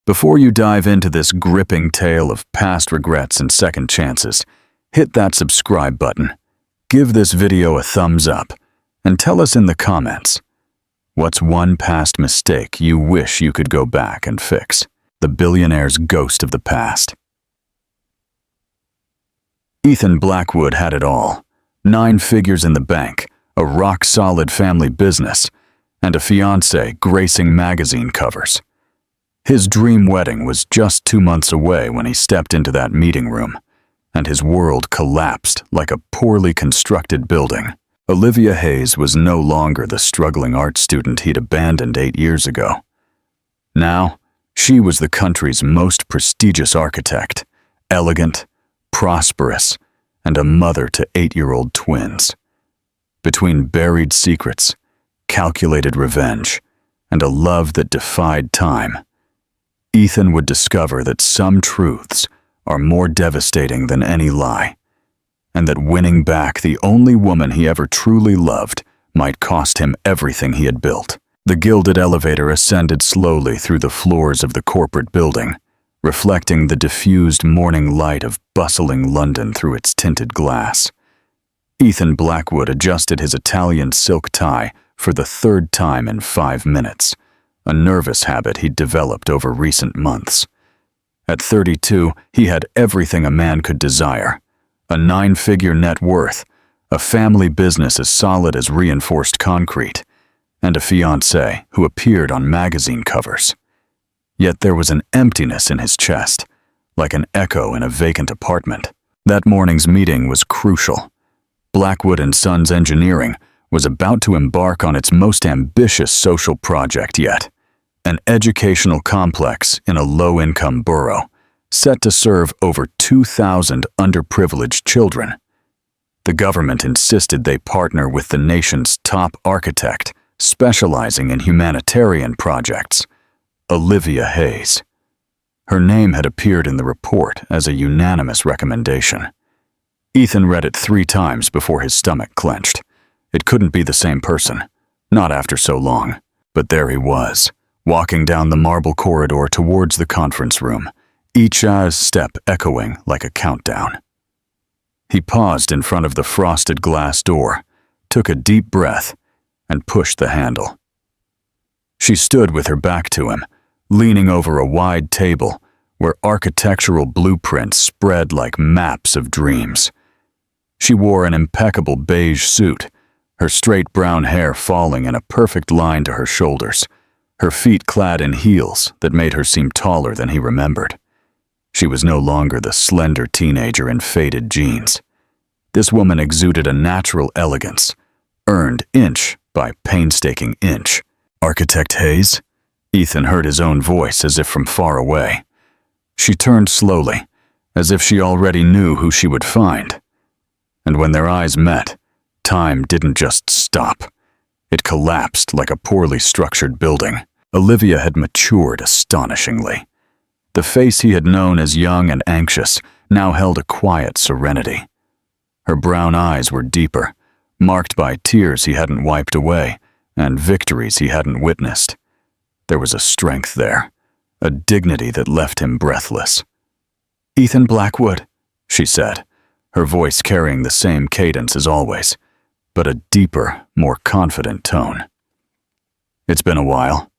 Before you dive into this gripping tale of past regrets and second chances, hit that subscribe button, give this video a thumbs up, and tell us in the comments, what's one past mistake you wish you could go back and fix? The billionaire's ghost of the past. Ethan Blackwood had it all. 9 figures in the bank, a rock-solid family business, and a fiancée gracing magazine covers. His dream wedding was just 2 months away when he stepped into that meeting room, and his world collapsed like a poorly constructed building. Olivia Hayes was no longer the struggling art student he'd abandoned 8 years ago. Now, she was the country's most prestigious architect, elegant, prosperous, and a mother to 8-year-old twins. Between buried secrets, calculated revenge, and a love that defied time, Ethan would discover that some truths are more devastating than any lie, and that winning back the only woman he ever truly loved might cost him everything he had built. The gilded elevator ascended slowly through the floors of the corporate building, reflecting the diffused morning light of bustling London through its tinted glass. Ethan Blackwood adjusted his Italian silk tie for the 3rd time in 5 minutes, a nervous habit he'd developed over recent months. At 32, he had everything a man could desire: a 9-figure net worth, a family business as solid as reinforced concrete, and a fiancée who appeared on magazine covers. Yet there was an emptiness in his chest, like an echo in a vacant apartment. That morning's meeting was crucial. Blackwood & Sons Engineering was about to embark on its most ambitious social project yet, an educational complex in a low-income borough, set to serve over 2,000 underprivileged children. The government insisted they partner with the nation's top architect, specializing in humanitarian projects, Olivia Hayes. Her name had appeared in the report as a unanimous recommendation. Ethan read it 3 times before his stomach clenched. It couldn't be the same person, not after so long. But there he was, walking down the marble corridor towards the conference room, each step echoing like a countdown. He paused in front of the frosted glass door, took a deep breath, and pushed the handle. She stood with her back to him, leaning over a wide table where architectural blueprints spread like maps of dreams. She wore an impeccable beige suit, her straight brown hair falling in a perfect line to her shoulders, her feet clad in heels that made her seem taller than he remembered. She was no longer the slender teenager in faded jeans. This woman exuded a natural elegance, earned inch by painstaking inch. Architect Hayes? Ethan heard his own voice as if from far away. She turned slowly, as if she already knew who she would find. And when their eyes met, time didn't just stop. It collapsed like a poorly structured building. Olivia had matured astonishingly. The face he had known as young and anxious now held a quiet serenity. Her brown eyes were deeper, marked by tears he hadn't wiped away and victories he hadn't witnessed. There was a strength there, a dignity that left him breathless. "Ethan Blackwood," she said, her voice carrying the same cadence as always, but a deeper, more confident tone. "It's been a while."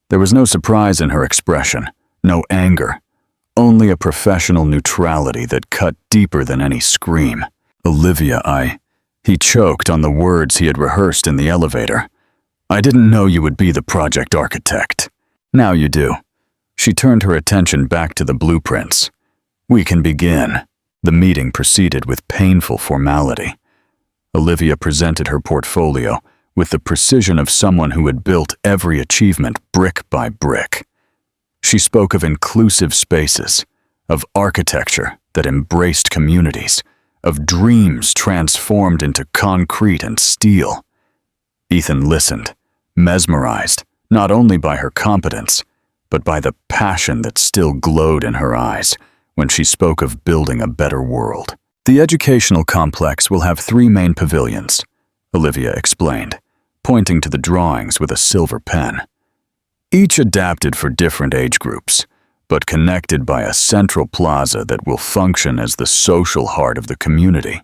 There was no surprise in her expression, no anger, only a professional neutrality that cut deeper than any scream. "Olivia, He choked on the words he had rehearsed in the elevator. "I didn't know you would be the project architect. Now you do." She turned her attention back to the blueprints. "We can begin." The meeting proceeded with painful formality. Olivia presented her portfolio with the precision of someone who had built every achievement brick by brick. She spoke of inclusive spaces, of architecture that embraced communities, of dreams transformed into concrete and steel. Ethan listened, mesmerized, not only by her competence, but by the passion that still glowed in her eyes when she spoke of building a better world. "The educational complex will have 3 main pavilions," Olivia explained, pointing to the drawings with a silver pen. "Each adapted for different age groups, but connected by a central plaza that will function as the social heart of the community.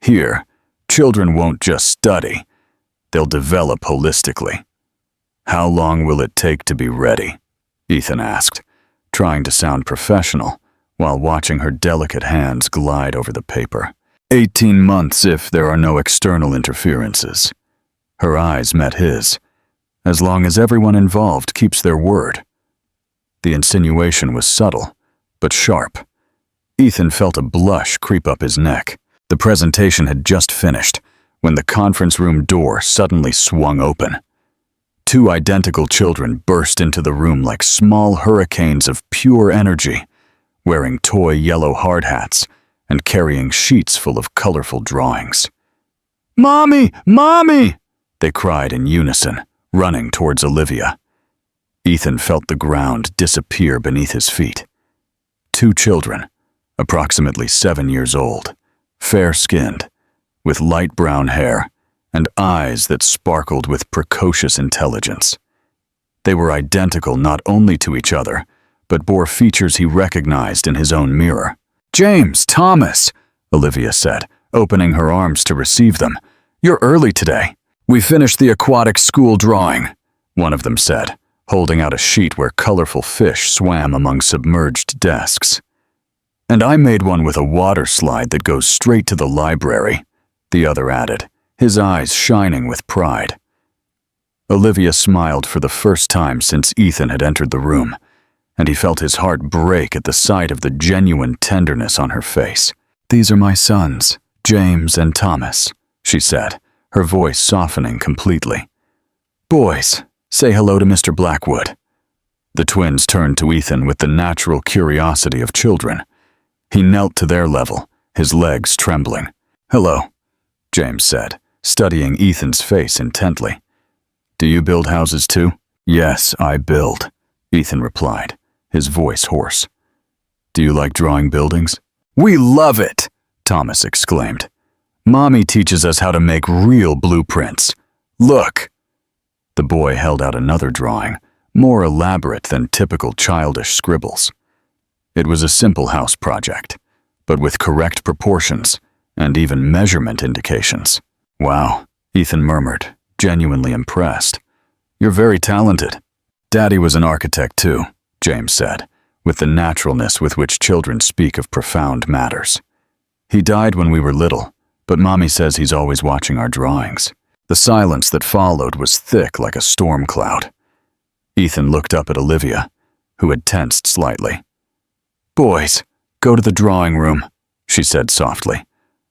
Here, children won't just study, they'll develop holistically. How long will it take to be ready? Ethan asked, trying to sound professional while watching her delicate hands glide over the paper. 18 months if there are no external interferences. Her eyes met his, as long as everyone involved keeps their word. The insinuation was subtle, but sharp. Ethan felt a blush creep up his neck. The presentation had just finished when the conference room door suddenly swung open. 2 identical children burst into the room like small hurricanes of pure energy, wearing toy yellow hard hats and carrying sheets full of colorful drawings. "Mommy! Mommy!" they cried in unison, running towards Olivia. Ethan felt the ground disappear beneath his feet. 2 children, approximately 7 years old, fair-skinned, with light brown hair and eyes that sparkled with precocious intelligence. They were identical not only to each other, but bore features he recognized in his own mirror. "James, Thomas," Olivia said, opening her arms to receive them. "You're early today." "We finished the aquatic school drawing," one of them said, holding out a sheet where colorful fish swam among submerged desks. "And I made one with a water slide that goes straight to the library," the other added, his eyes shining with pride. Olivia smiled for the first time since Ethan had entered the room, and he felt his heart break at the sight of the genuine tenderness on her face. "These are my sons, James and Thomas," she said, her voice softening completely. "Boys, say hello to Mr. Blackwood." The twins turned to Ethan with the natural curiosity of children. He knelt to their level, his legs trembling. "Hello," James said, studying Ethan's face intently. "Do you build houses too?" "Yes, I build," Ethan replied, his voice hoarse. "Do you like drawing buildings?" "We love it!" Thomas exclaimed. "Mommy teaches us how to make real blueprints. Look!" The boy held out another drawing, more elaborate than typical childish scribbles. It was a simple house project, but with correct proportions and even measurement indications. "Wow," Ethan murmured, genuinely impressed. "You're very talented." "Daddy was an architect too," James said, with the naturalness with which children speak of profound matters. "He died when we were little, but Mommy says he's always watching our drawings." The silence that followed was thick like a storm cloud. Ethan looked up at Olivia, who had tensed slightly. "Boys, go to the drawing room," she said softly.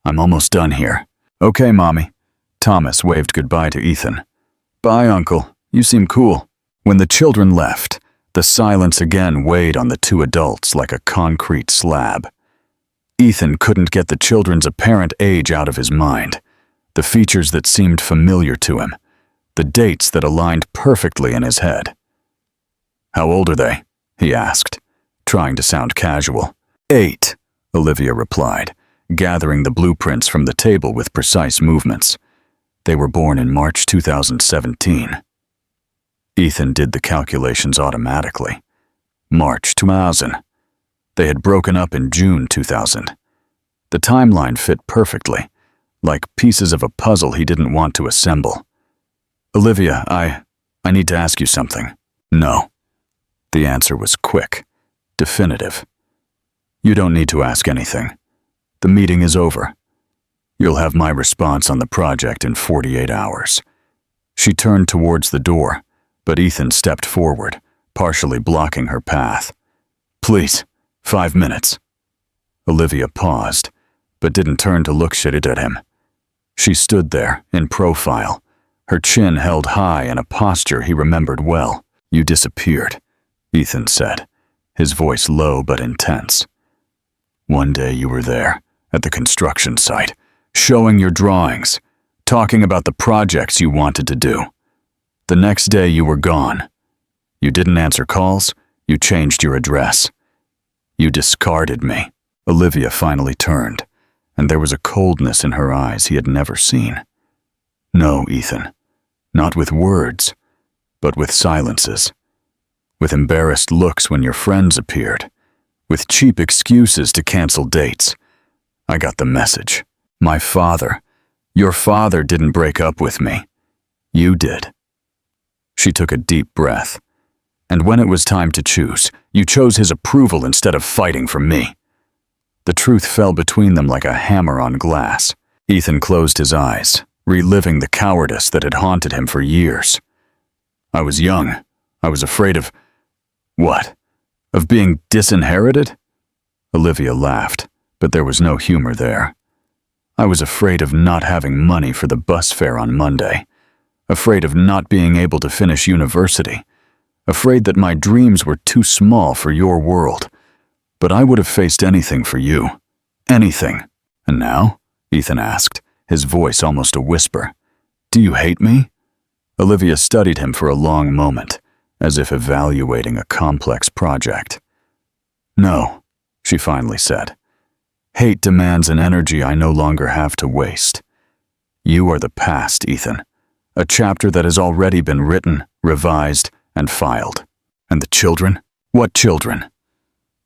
"I'm almost done here." "Okay, Mommy." Thomas waved goodbye to Ethan. "Bye, Uncle. You seem cool." When the children left, the silence again weighed on the 2 adults like a concrete slab. Ethan couldn't get the children's apparent age out of his mind, the features that seemed familiar to him, the dates that aligned perfectly in his head. "How old are they?" he asked, trying to sound casual. 8, Olivia replied, gathering the blueprints from the table with precise movements. They were born in March 2017. Ethan did the calculations automatically. March 2000. They had broken up in June 2000. The timeline fit perfectly, like pieces of a puzzle he didn't want to assemble. "Olivia, I need to ask you something." "No." The answer was quick, definitive. "You don't need to ask anything. The meeting is over. You'll have my response on the project in 48 hours. She turned towards the door, but Ethan stepped forward, partially blocking her path. "Please, 5 minutes." Olivia paused, but didn't turn to look straight at him. She stood there, in profile, her chin held high in a posture he remembered well. "You disappeared," Ethan said, his voice low but intense. "One day you were there, at the construction site, showing your drawings, talking about the projects you wanted to do. The next day you were gone. You didn't answer calls, you changed your address. You discarded me." Olivia finally turned, and there was a coldness in her eyes he had never seen. "No, Ethan, not with words, but with silences. with embarrassed looks when your friends appeared, with cheap excuses to cancel dates. I got the message. Your father didn't break up with me. You did. She took a deep breath. And when it was time to choose, you chose his approval instead of fighting for me. The truth fell between them like a hammer on glass. Ethan closed his eyes, reliving the cowardice that had haunted him for years. I was young. I was afraid of… what? Of being disinherited? Olivia laughed, but there was no humor there. I was afraid of not having money for the bus fare on Monday, afraid of not being able to finish university, afraid that my dreams were too small for your world. But I would have faced anything for you. Anything. And now? Ethan asked, his voice almost a whisper. Do you hate me? Olivia studied him for a long moment, as if evaluating a complex project. No, she finally said. Hate demands an energy I no longer have to waste. You are the past, Ethan. A chapter that has already been written, revised, and filed. And the children? What children?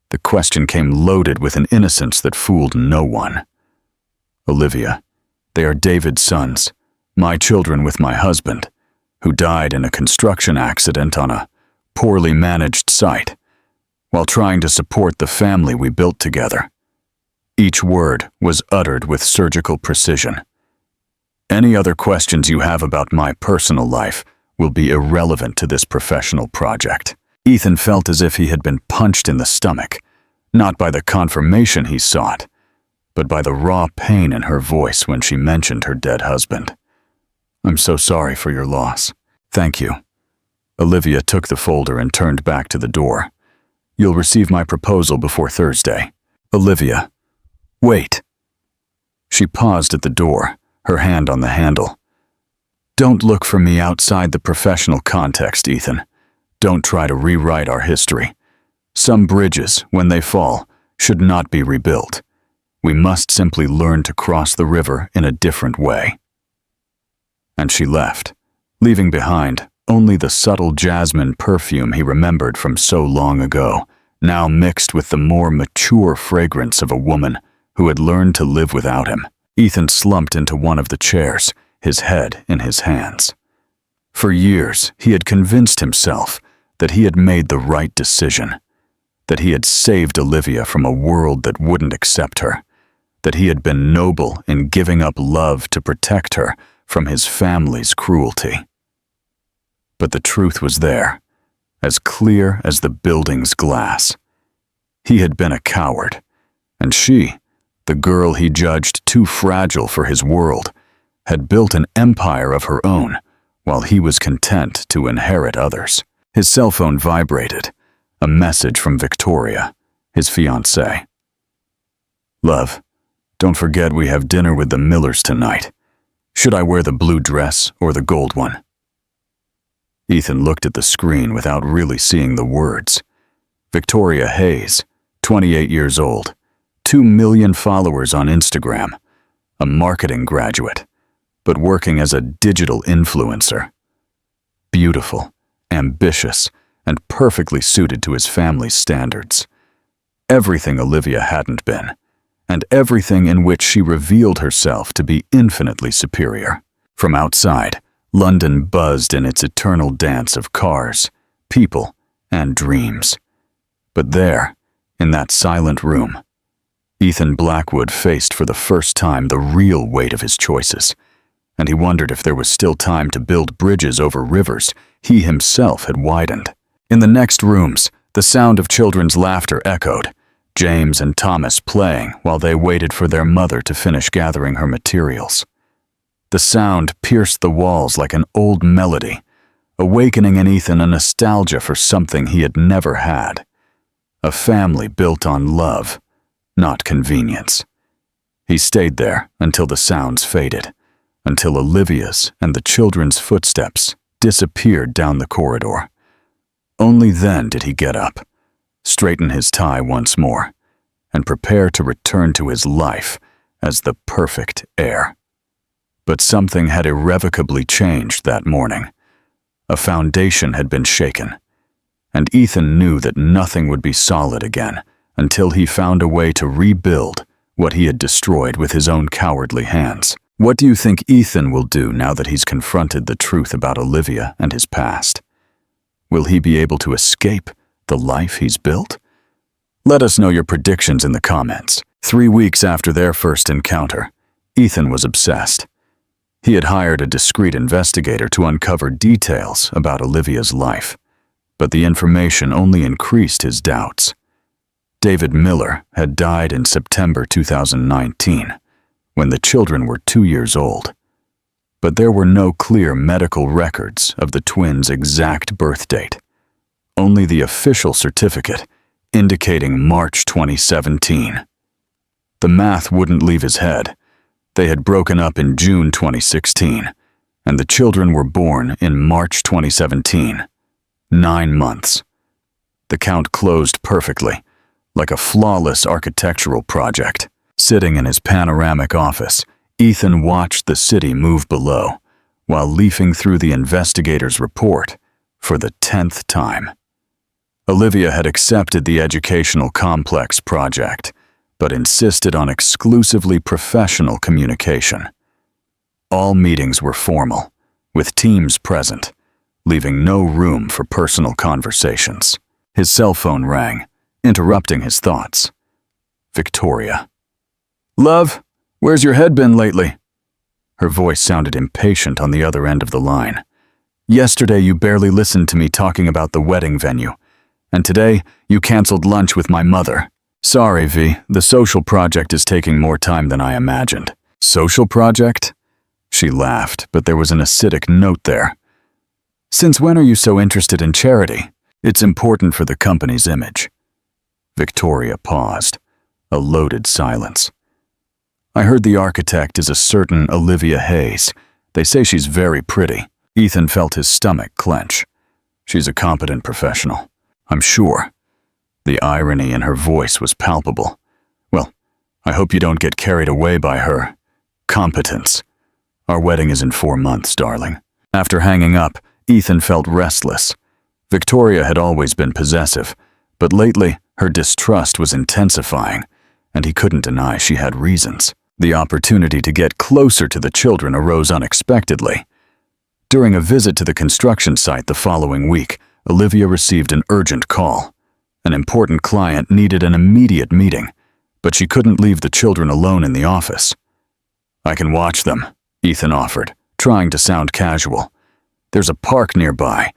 The question came loaded with an innocence that fooled no one. Olivia, they are David's sons, my children with my husband, who died in a construction accident on a poorly managed site, while trying to support the family we built together. Each word was uttered with surgical precision. Any other questions you have about my personal life will be irrelevant to this professional project. Ethan felt as if he had been punched in the stomach, not by the confirmation he sought, but by the raw pain in her voice when she mentioned her dead husband. I'm so sorry for your loss. Thank you. Olivia took the folder and turned back to the door. You'll receive my proposal before Thursday. Olivia. Wait. She paused at the door, her hand on the handle. Don't look for me outside the professional context, Ethan. Don't try to rewrite our history. Some bridges, when they fall, should not be rebuilt. We must simply learn to cross the river in a different way. And she left, leaving behind only the subtle jasmine perfume he remembered from so long ago, now mixed with the more mature fragrance of a woman who had learned to live without him. Ethan slumped into one of the chairs, his head in his hands. For years, he had convinced himself that he had made the right decision, that he had saved Olivia from a world that wouldn't accept her, that he had been noble in giving up love to protect her from his family's cruelty. But the truth was there, as clear as the building's glass. He had been a coward, and she, the girl he judged too fragile for his world, had built an empire of her own while he was content to inherit others. His cell phone vibrated, a message from Victoria, his fiancée. Love, don't forget we have dinner with the Millers tonight. Should I wear the blue dress or the gold one? Ethan looked at the screen without really seeing the words. Victoria Hayes, 28 years old, 2 million followers on Instagram, a marketing graduate, but working as a digital influencer. Beautiful, ambitious, and perfectly suited to his family's standards. Everything Olivia hadn't been, and everything in which she revealed herself to be infinitely superior. From outside, London buzzed in its eternal dance of cars, people, and dreams. But there, in that silent room, Ethan Blackwood faced for the first time the real weight of his choices, and he wondered if there was still time to build bridges over rivers he himself had widened. In the next rooms, the sound of children's laughter echoed, James and Thomas playing while they waited for their mother to finish gathering her materials. The sound pierced the walls like an old melody, awakening in Ethan a nostalgia for something he had never had. A family built on love, not convenience. He stayed there until the sounds faded, until Olivia's and the children's footsteps disappeared down the corridor. Only then did he get up, straighten his tie once more, and prepare to return to his life as the perfect heir. But something had irrevocably changed that morning. A foundation had been shaken. and Ethan knew that nothing would be solid again until he found a way to rebuild what he had destroyed with his own cowardly hands. What do you think Ethan will do now that he's confronted the truth about Olivia and his past? Will he be able to escape the life he's built? Let us know your predictions in the comments. 3 weeks after their first encounter, Ethan was obsessed. He had hired a discreet investigator to uncover details about Olivia's life, but the information only increased his doubts. David Miller had died in September 2019, when the children were 2 years old. But there were no clear medical records of the twins' exact birth date, only the official certificate indicating March 2017. The math wouldn't leave his head. They had broken up in June 2016, and the children were born in March 2017. 9 months. The count closed perfectly, like a flawless architectural project. Sitting in his panoramic office, Ethan watched the city move below, while leafing through the investigator's report for the 10th time. Olivia had accepted the educational complex project, but insisted on exclusively professional communication. All meetings were formal, with teams present, leaving no room for personal conversations. His cell phone rang, interrupting his thoughts. Victoria. "Love, where's your head been lately?" Her voice sounded impatient on the other end of the line. "Yesterday you barely listened to me talking about the wedding venue, and today you canceled lunch with my mother. Sorry, V, the social project is taking more time than I imagined." "Social project?" She laughed, but there was an acidic note there. "Since when are you so interested in charity? It's important for the company's image." Victoria paused, a loaded silence. "I heard the architect is a certain Olivia Hayes. They say she's very pretty." Ethan felt his stomach clench. "She's a competent professional, I'm sure." The irony in her voice was palpable. "Well, I hope you don't get carried away by her competence. Our wedding is in 4 months, darling." After hanging up, Ethan felt restless. Victoria had always been possessive, but lately her distrust was intensifying, and he couldn't deny she had reasons. The opportunity to get closer to the children arose unexpectedly. During a visit to the construction site the following week, Olivia received an urgent call. An important client needed an immediate meeting, but she couldn't leave the children alone in the office. "I can watch them," Ethan offered, trying to sound casual. "There's a park nearby.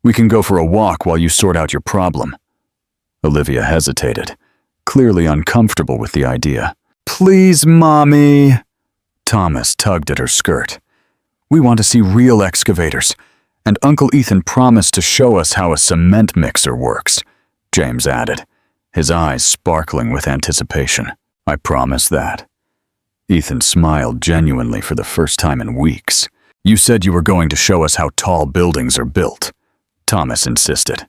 We can go for a walk while you sort out your problem." Olivia hesitated, clearly uncomfortable with the idea. "Please, Mommy." Thomas tugged at her skirt. "We want to see real excavators, and Uncle Ethan promised to show us how a cement mixer works," James added, his eyes sparkling with anticipation. "I promise that." Ethan smiled genuinely for the first time in weeks. "You said you were going to show us how tall buildings are built," Thomas insisted.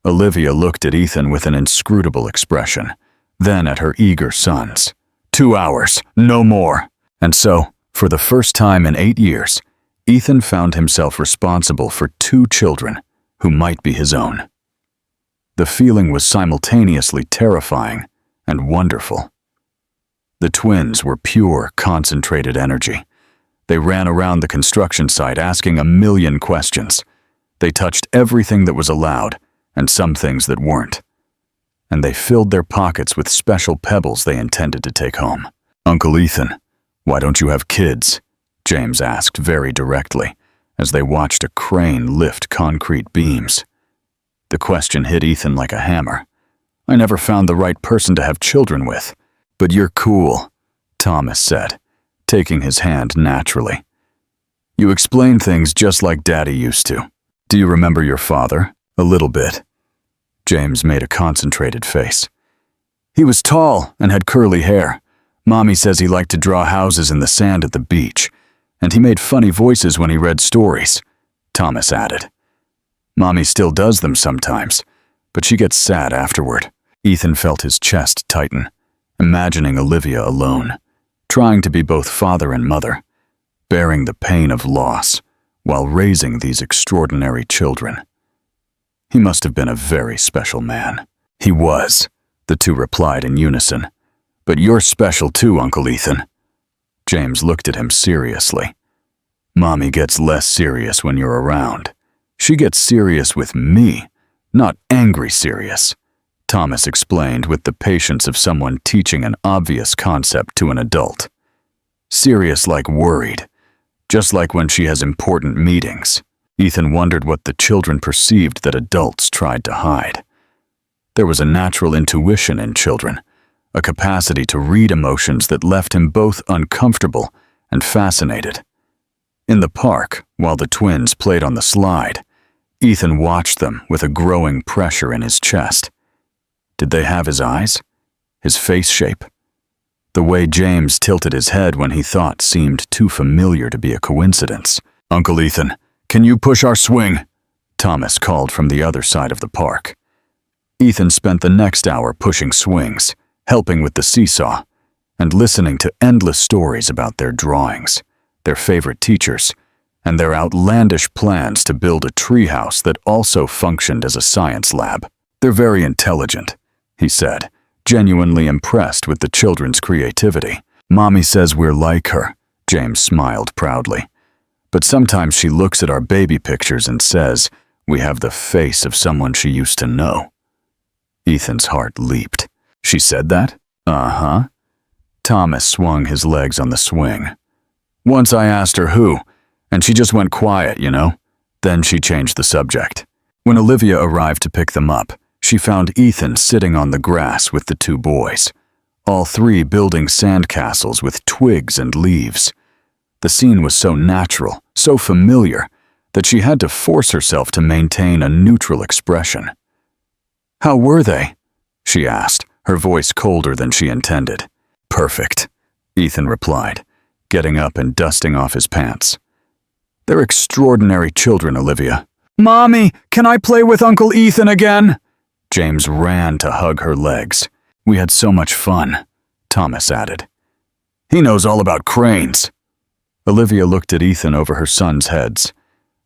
Olivia looked at Ethan with an inscrutable expression, then at her eager sons. 2 hours, no more." And so, for the first time in 8 years, Ethan found himself responsible for 2 children who might be his own. The feeling was simultaneously terrifying and wonderful. The twins were pure, concentrated energy. They ran around the construction site asking a million questions. They touched everything that was allowed and some things that weren't. And they filled their pockets with special pebbles they intended to take home. "Uncle Ethan, why don't you have kids?" James asked very directly, as they watched a crane lift concrete beams. The question hit Ethan like a hammer. "I never found the right person to have children with." "But you're cool," Thomas said, taking his hand naturally. "You explain things just like Daddy used to. Do you remember your father?" "A little bit." James made a concentrated face. "He was tall and had curly hair. Mommy says he liked to draw houses in the sand at the beach, and he made funny voices when he read stories," Thomas added. "Mommy still does them sometimes, but she gets sad afterward." Ethan felt his chest tighten, imagining Olivia alone, trying to be both father and mother, bearing the pain of loss while raising these extraordinary children. He must have been a very special man. He was, the two replied in unison. But you're special too, Uncle Ethan. James looked at him seriously. Mommy gets less serious when you're around. She gets serious with me, not angry serious, Thomas explained with the patience of someone teaching an obvious concept to an adult. Serious like worried, just like when she has important meetings. Ethan wondered what the children perceived that adults tried to hide. There was a natural intuition in children, a capacity to read emotions that left him both uncomfortable and fascinated. In the park, while the twins played on the slide, Ethan watched them with a growing pressure in his chest. Did they have his eyes? His face shape? The way James tilted his head when he thought seemed too familiar to be a coincidence. Uncle Ethan, can you push our swing? Thomas called from the other side of the park. Ethan spent the next hour pushing swings, helping with the seesaw, and listening to endless stories about their drawings, their favorite teachers, and their outlandish plans to build a treehouse that also functioned as a science lab. They're very intelligent, he said, genuinely impressed with the children's creativity. Mommy says we're like her, James smiled proudly. But sometimes she looks at our baby pictures and says we have the face of someone she used to know. Ethan's heart leaped. She said that? Uh-huh. Thomas swung his legs on the swing. Once I asked her who, and she just went quiet, you know. Then she changed the subject. When Olivia arrived to pick them up, she found Ethan sitting on the grass with the two boys, all three building sandcastles with twigs and leaves. The scene was so natural, so familiar, that she had to force herself to maintain a neutral expression. How were they? She asked, her voice colder than she intended. Perfect, Ethan replied, getting up and dusting off his pants. They're extraordinary children, Olivia. Mommy, can I play with Uncle Ethan again? James ran to hug her legs. We had so much fun, Thomas added. He knows all about cranes. Olivia looked at Ethan over her sons' heads,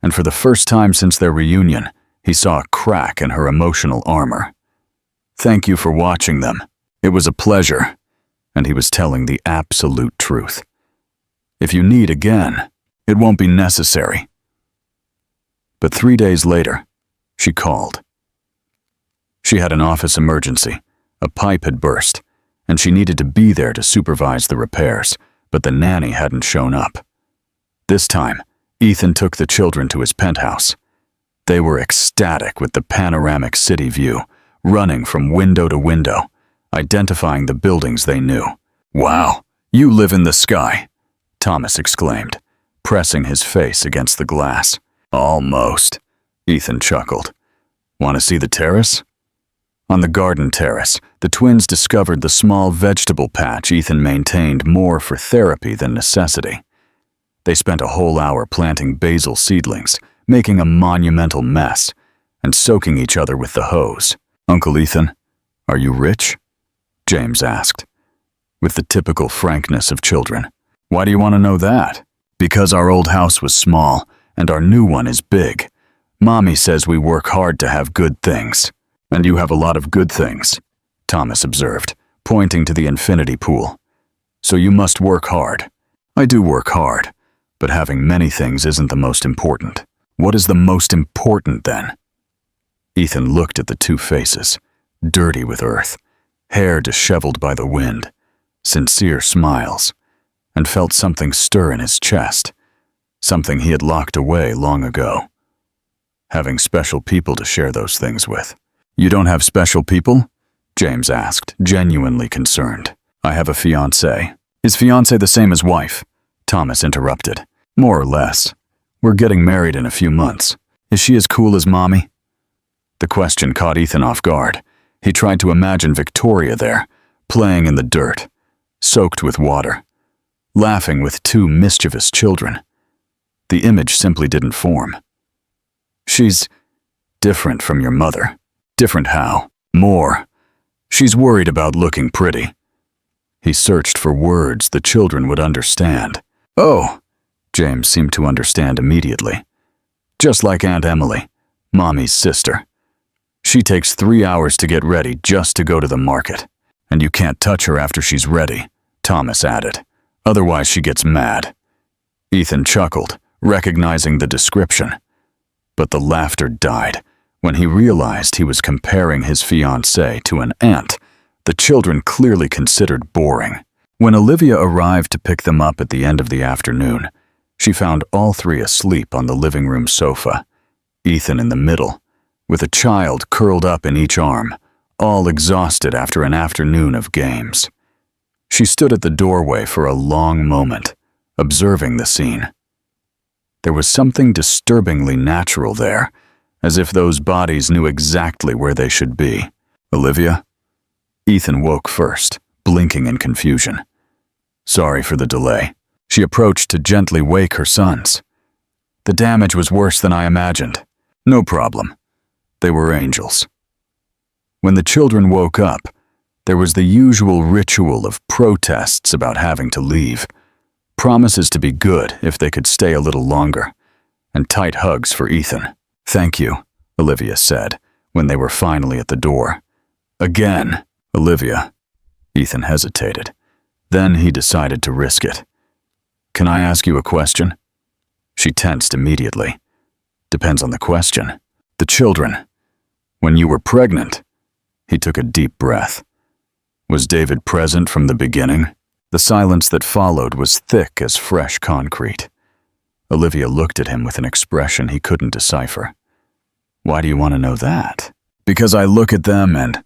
and for the first time since their reunion, he saw a crack in her emotional armor. Thank you for watching them. It was a pleasure, and he was telling the absolute truth. If you need again, it won't be necessary. But 3 days later, she called. She had an office emergency. A pipe had burst, and she needed to be there to supervise the repairs, but the nanny hadn't shown up. This time, Ethan took the children to his penthouse. They were ecstatic with the panoramic city view, running from window to window, identifying the buildings they knew. Wow, you live in the sky, Thomas exclaimed, pressing his face against the glass. Almost, Ethan chuckled. Want to see the terrace? On the garden terrace, the twins discovered the small vegetable patch Ethan maintained more for therapy than necessity. They spent a whole hour planting basil seedlings, making a monumental mess, and soaking each other with the hose. Uncle Ethan, are you rich? James asked, with the typical frankness of children. Why do you want to know that? Because our old house was small, and our new one is big. Mommy says we work hard to have good things. And you have a lot of good things, Thomas observed, pointing to the infinity pool. So you must work hard. I do work hard, but having many things isn't the most important. What is the most important then? Ethan looked at the two faces, dirty with earth, hair disheveled by the wind, sincere smiles, and felt something stir in his chest, something he had locked away long ago. Having special people to share those things with. You don't have special people? James asked, genuinely concerned. I have a fiancé. Is fiancé the same as wife? Thomas interrupted. More or less. We're getting married in a few months. Is she as cool as Mommy? The question caught Ethan off guard. He tried to imagine Victoria there, playing in the dirt, soaked with water, laughing with two mischievous children. The image simply didn't form. She's different from your mother. Different how? More. She's worried about looking pretty. He searched for words the children would understand. Oh, James seemed to understand immediately. Just like Aunt Emily, Mommy's sister. She takes 3 hours to get ready just to go to the market. And you can't touch her after she's ready, Thomas added. Otherwise she gets mad. Ethan chuckled, recognizing the description. But the laughter died when he realized he was comparing his fiancée to an ant the children clearly considered boring. When Olivia arrived to pick them up at the end of the afternoon, she found all three asleep on the living room sofa, Ethan in the middle, with a child curled up in each arm, all exhausted after an afternoon of games. She stood at the doorway for a long moment, observing the scene. There was something disturbingly natural there, as if those bodies knew exactly where they should be. Olivia? Ethan woke first, blinking in confusion. Sorry for the delay. She approached to gently wake her sons. The damage was worse than I imagined. No problem. They were angels. When the children woke up, there was the usual ritual of protests about having to leave, promises to be good if they could stay a little longer, and tight hugs for Ethan. Thank you, Olivia said, when they were finally at the door. Again, Olivia. Ethan hesitated. Then he decided to risk it. Can I ask you a question? She tensed immediately. Depends on the question. The children. When you were pregnant, he took a deep breath. Was David present from the beginning? The silence that followed was thick as fresh concrete. Olivia looked at him with an expression he couldn't decipher. Why do you want to know that? Because I look at them and...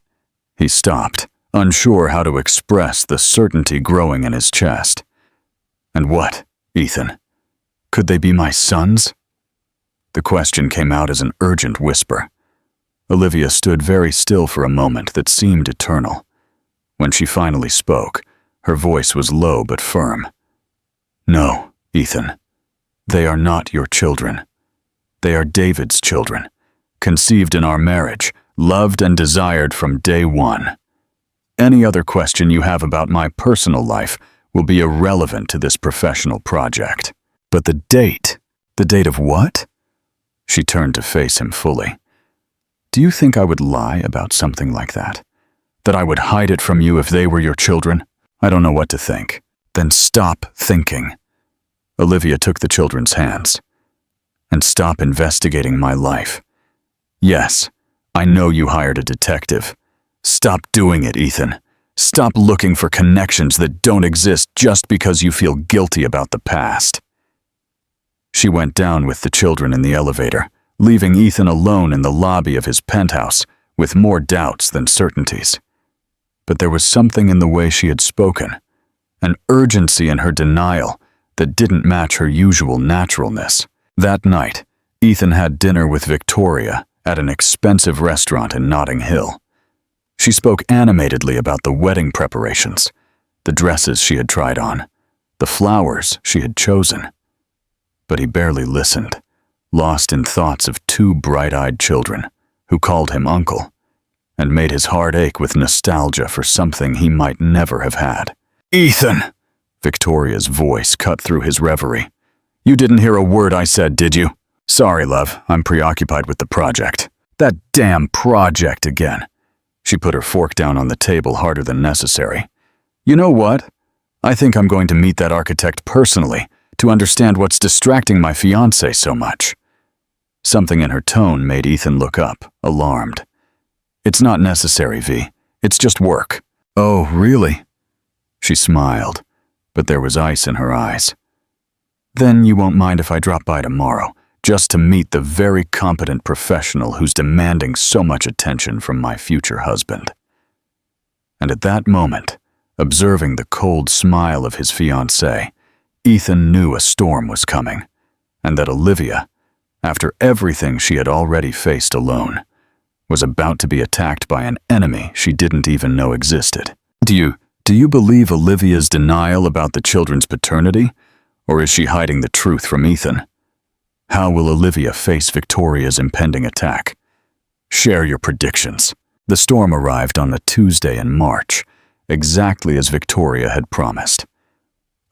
He stopped, unsure how to express the certainty growing in his chest. And what, Ethan? Could they be my sons? The question came out as an urgent whisper. Olivia stood very still for a moment that seemed eternal. When she finally spoke, her voice was low but firm. No, Ethan. They are not your children. They are David's children, conceived in our marriage, loved and desired from day one. Any other question you have about my personal life will be irrelevant to this professional project. But the date of what? She turned to face him fully. Do you think I would lie about something like that? That I would hide it from you if they were your children? I don't know what to think. Then stop thinking. Olivia took the children's hands. And stop investigating my life. Yes, I know you hired a detective. Stop doing it, Ethan. Stop looking for connections that don't exist just because you feel guilty about the past. She went down with the children in the elevator, leaving Ethan alone in the lobby of his penthouse with more doubts than certainties. But there was something in the way she had spoken, an urgency in her denial that didn't match her usual naturalness. That night, Ethan had dinner with Victoria at an expensive restaurant in Notting Hill. She spoke animatedly about the wedding preparations, the dresses she had tried on, the flowers she had chosen. But he barely listened, lost in thoughts of two bright-eyed children who called him uncle, and made his heart ache with nostalgia for something he might never have had. Ethan! Victoria's voice cut through his reverie. You didn't hear a word I said, did you? Sorry, love, I'm preoccupied with the project. That damn project again. She put her fork down on the table harder than necessary. You know what? I think I'm going to meet that architect personally to understand what's distracting my fiancé so much. Something in her tone made Ethan look up, alarmed. It's not necessary, V. It's just work. Oh, really? She smiled, but there was ice in her eyes. Then you won't mind if I drop by tomorrow, just to meet the very competent professional who's demanding so much attention from my future husband. And at that moment, observing the cold smile of his fiancée, Ethan knew a storm was coming, and that Olivia, after everything she had already faced alone, was about to be attacked by an enemy she didn't even know existed. Do you believe Olivia's denial about the children's paternity, or is she hiding the truth from Ethan? How will Olivia face Victoria's impending attack? Share your predictions. The storm arrived on a Tuesday in March, exactly as Victoria had promised.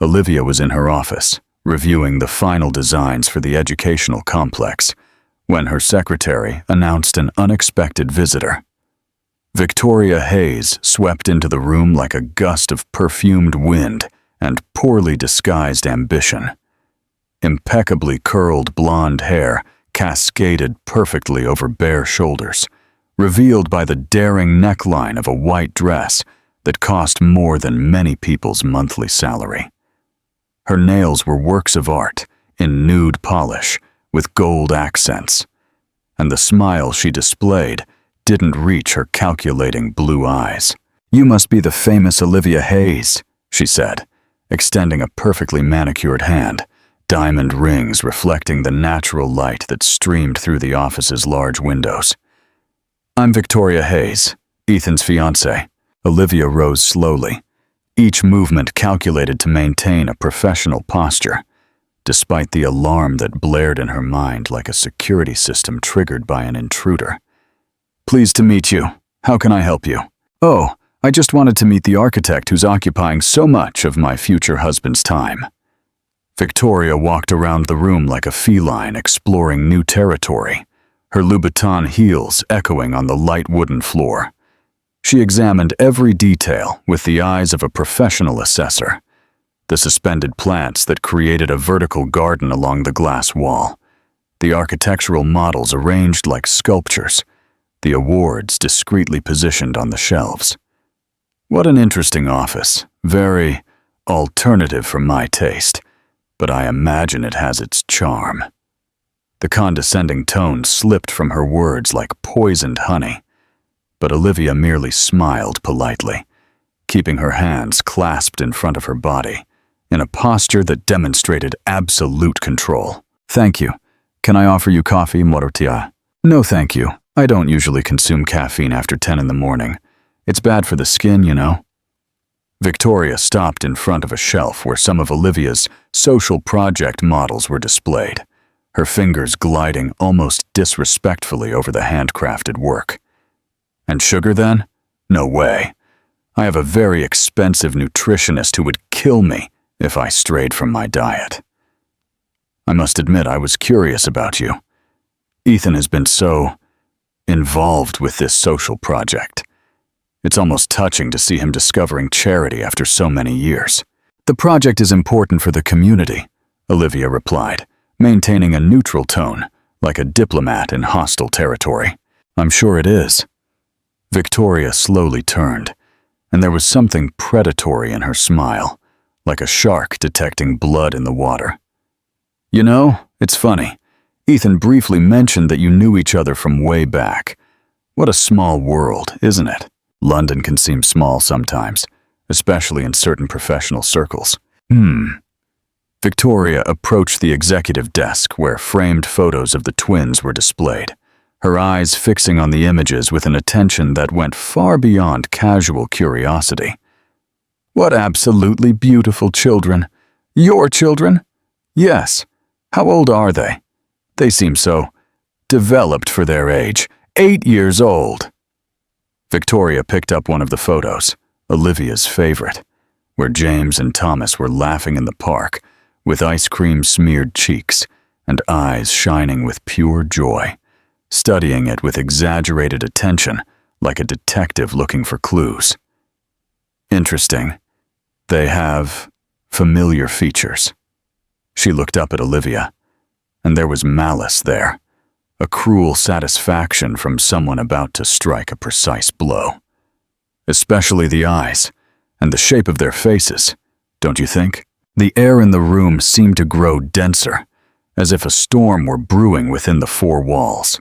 Olivia was in her office, reviewing the final designs for the educational complex, when her secretary announced an unexpected visitor. Victoria Hayes swept into the room like a gust of perfumed wind and poorly disguised ambition. Impeccably curled blonde hair cascaded perfectly over bare shoulders, revealed by the daring neckline of a white dress that cost more than many people's monthly salary. Her nails were works of art in nude polish with gold accents, and the smile she displayed didn't reach her calculating blue eyes. "You must be the famous Olivia Hayes," she said, extending a perfectly manicured hand, diamond rings reflecting the natural light that streamed through the office's large windows. "I'm Victoria Hayes, Ethan's fiancée." Olivia rose slowly, each movement calculated to maintain a professional posture, despite the alarm that blared in her mind like a security system triggered by an intruder. "Pleased to meet you. How can I help you?" "Oh, I just wanted to meet the architect who's occupying so much of my future husband's time." Victoria walked around the room like a feline exploring new territory, her Louboutin heels echoing on the light wooden floor. She examined every detail with the eyes of a professional assessor. The suspended plants that created a vertical garden along the glass wall, the architectural models arranged like sculptures, the awards discreetly positioned on the shelves. What an interesting office, very alternative for my taste, but I imagine it has its charm. The condescending tone slipped from her words like poisoned honey, but Olivia merely smiled politely, keeping her hands clasped in front of her body, in a posture that demonstrated absolute control. "Thank you. Can I offer you coffee, Morotia?" "No, thank you. I don't usually consume caffeine after 10 in the morning. It's bad for the skin, you know." Victoria stopped in front of a shelf where some of Olivia's social project models were displayed, her fingers gliding almost disrespectfully over the handcrafted work. "And sugar, then? No way. I have a very expensive nutritionist who would kill me if I strayed from my diet." "I must admit I was curious about you. Ethan has been so involved with this social project. It's almost touching to see him discovering charity after so many years." "The project is important for the community," Olivia replied, maintaining a neutral tone, like a diplomat in hostile territory. "I'm sure it is." Victoria slowly turned, and there was something predatory in her smile, like a shark detecting blood in the water. "You know, it's funny. Ethan briefly mentioned that you knew each other from way back. What a small world, isn't it? London can seem small sometimes, especially in certain professional circles." Victoria approached the executive desk where framed photos of the twins were displayed, her eyes fixing on the images with an attention that went far beyond casual curiosity. "What absolutely beautiful children. Your children?" "Yes. How old are they?" "They seem so developed for their age. 8 years old." Victoria picked up one of the photos, Olivia's favorite, where James and Thomas were laughing in the park, with ice cream-smeared cheeks and eyes shining with pure joy, studying it with exaggerated attention like a detective looking for clues. "Interesting. They have familiar features." She looked up at Olivia, and there was malice there, a cruel satisfaction from someone about to strike a precise blow. "Especially the eyes, and the shape of their faces, don't you think?" The air in the room seemed to grow denser, as if a storm were brewing within the four walls.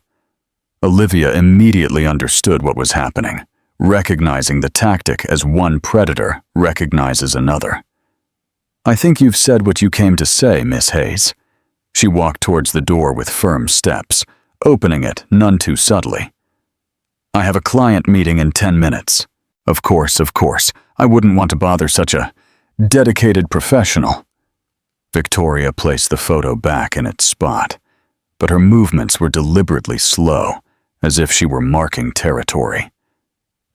Olivia immediately understood what was happening, recognizing the tactic as one predator recognizes another. "I think you've said what you came to say, Miss Hayes." She walked towards the door with firm steps, opening it none too subtly. "I have a client meeting in 10 minutes. Of course. I wouldn't want to bother such a dedicated professional." Victoria placed the photo back in its spot, but her movements were deliberately slow, as if she were marking territory.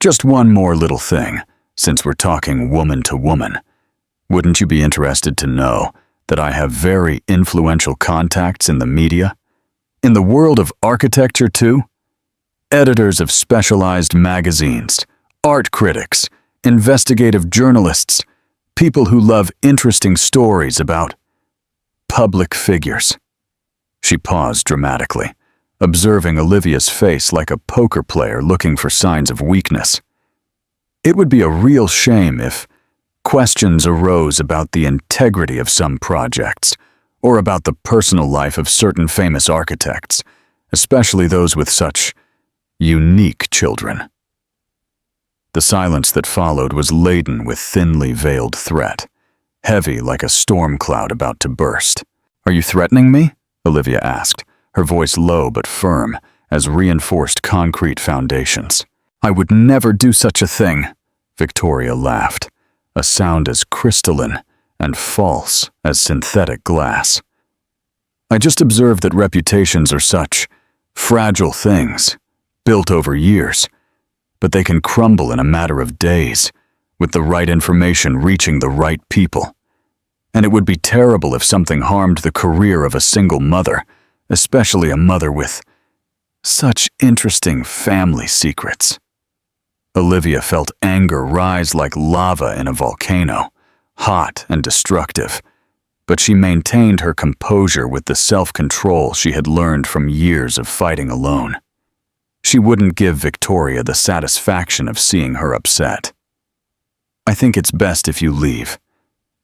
"Just one more little thing, since we're talking woman to woman. Wouldn't you be interested to know that I have very influential contacts in the media? In the world of architecture, too? Editors of specialized magazines, art critics, investigative journalists, people who love interesting stories about public figures. She paused dramatically, observing Olivia's face like a poker player looking for signs of weakness. It would be a real shame if questions arose about the integrity of some projects or about the personal life of certain famous architects, especially those with such unique children. The silence that followed was laden with thinly veiled threat, heavy like a storm cloud about to burst. "Are you threatening me?" Olivia asked, her voice low but firm as reinforced concrete foundations. "I would never do such a thing," Victoria laughed, a sound as crystalline and false as synthetic glass. "I just observed that reputations are such fragile things, built over years, but they can crumble in a matter of days, with the right information reaching the right people. And it would be terrible if something harmed the career of a single mother, especially a mother with such interesting family secrets." Olivia felt anger rise like lava in a volcano, hot and destructive, but she maintained her composure with the self-control she had learned from years of fighting alone. She wouldn't give Victoria the satisfaction of seeing her upset. "I think it's best if you leave.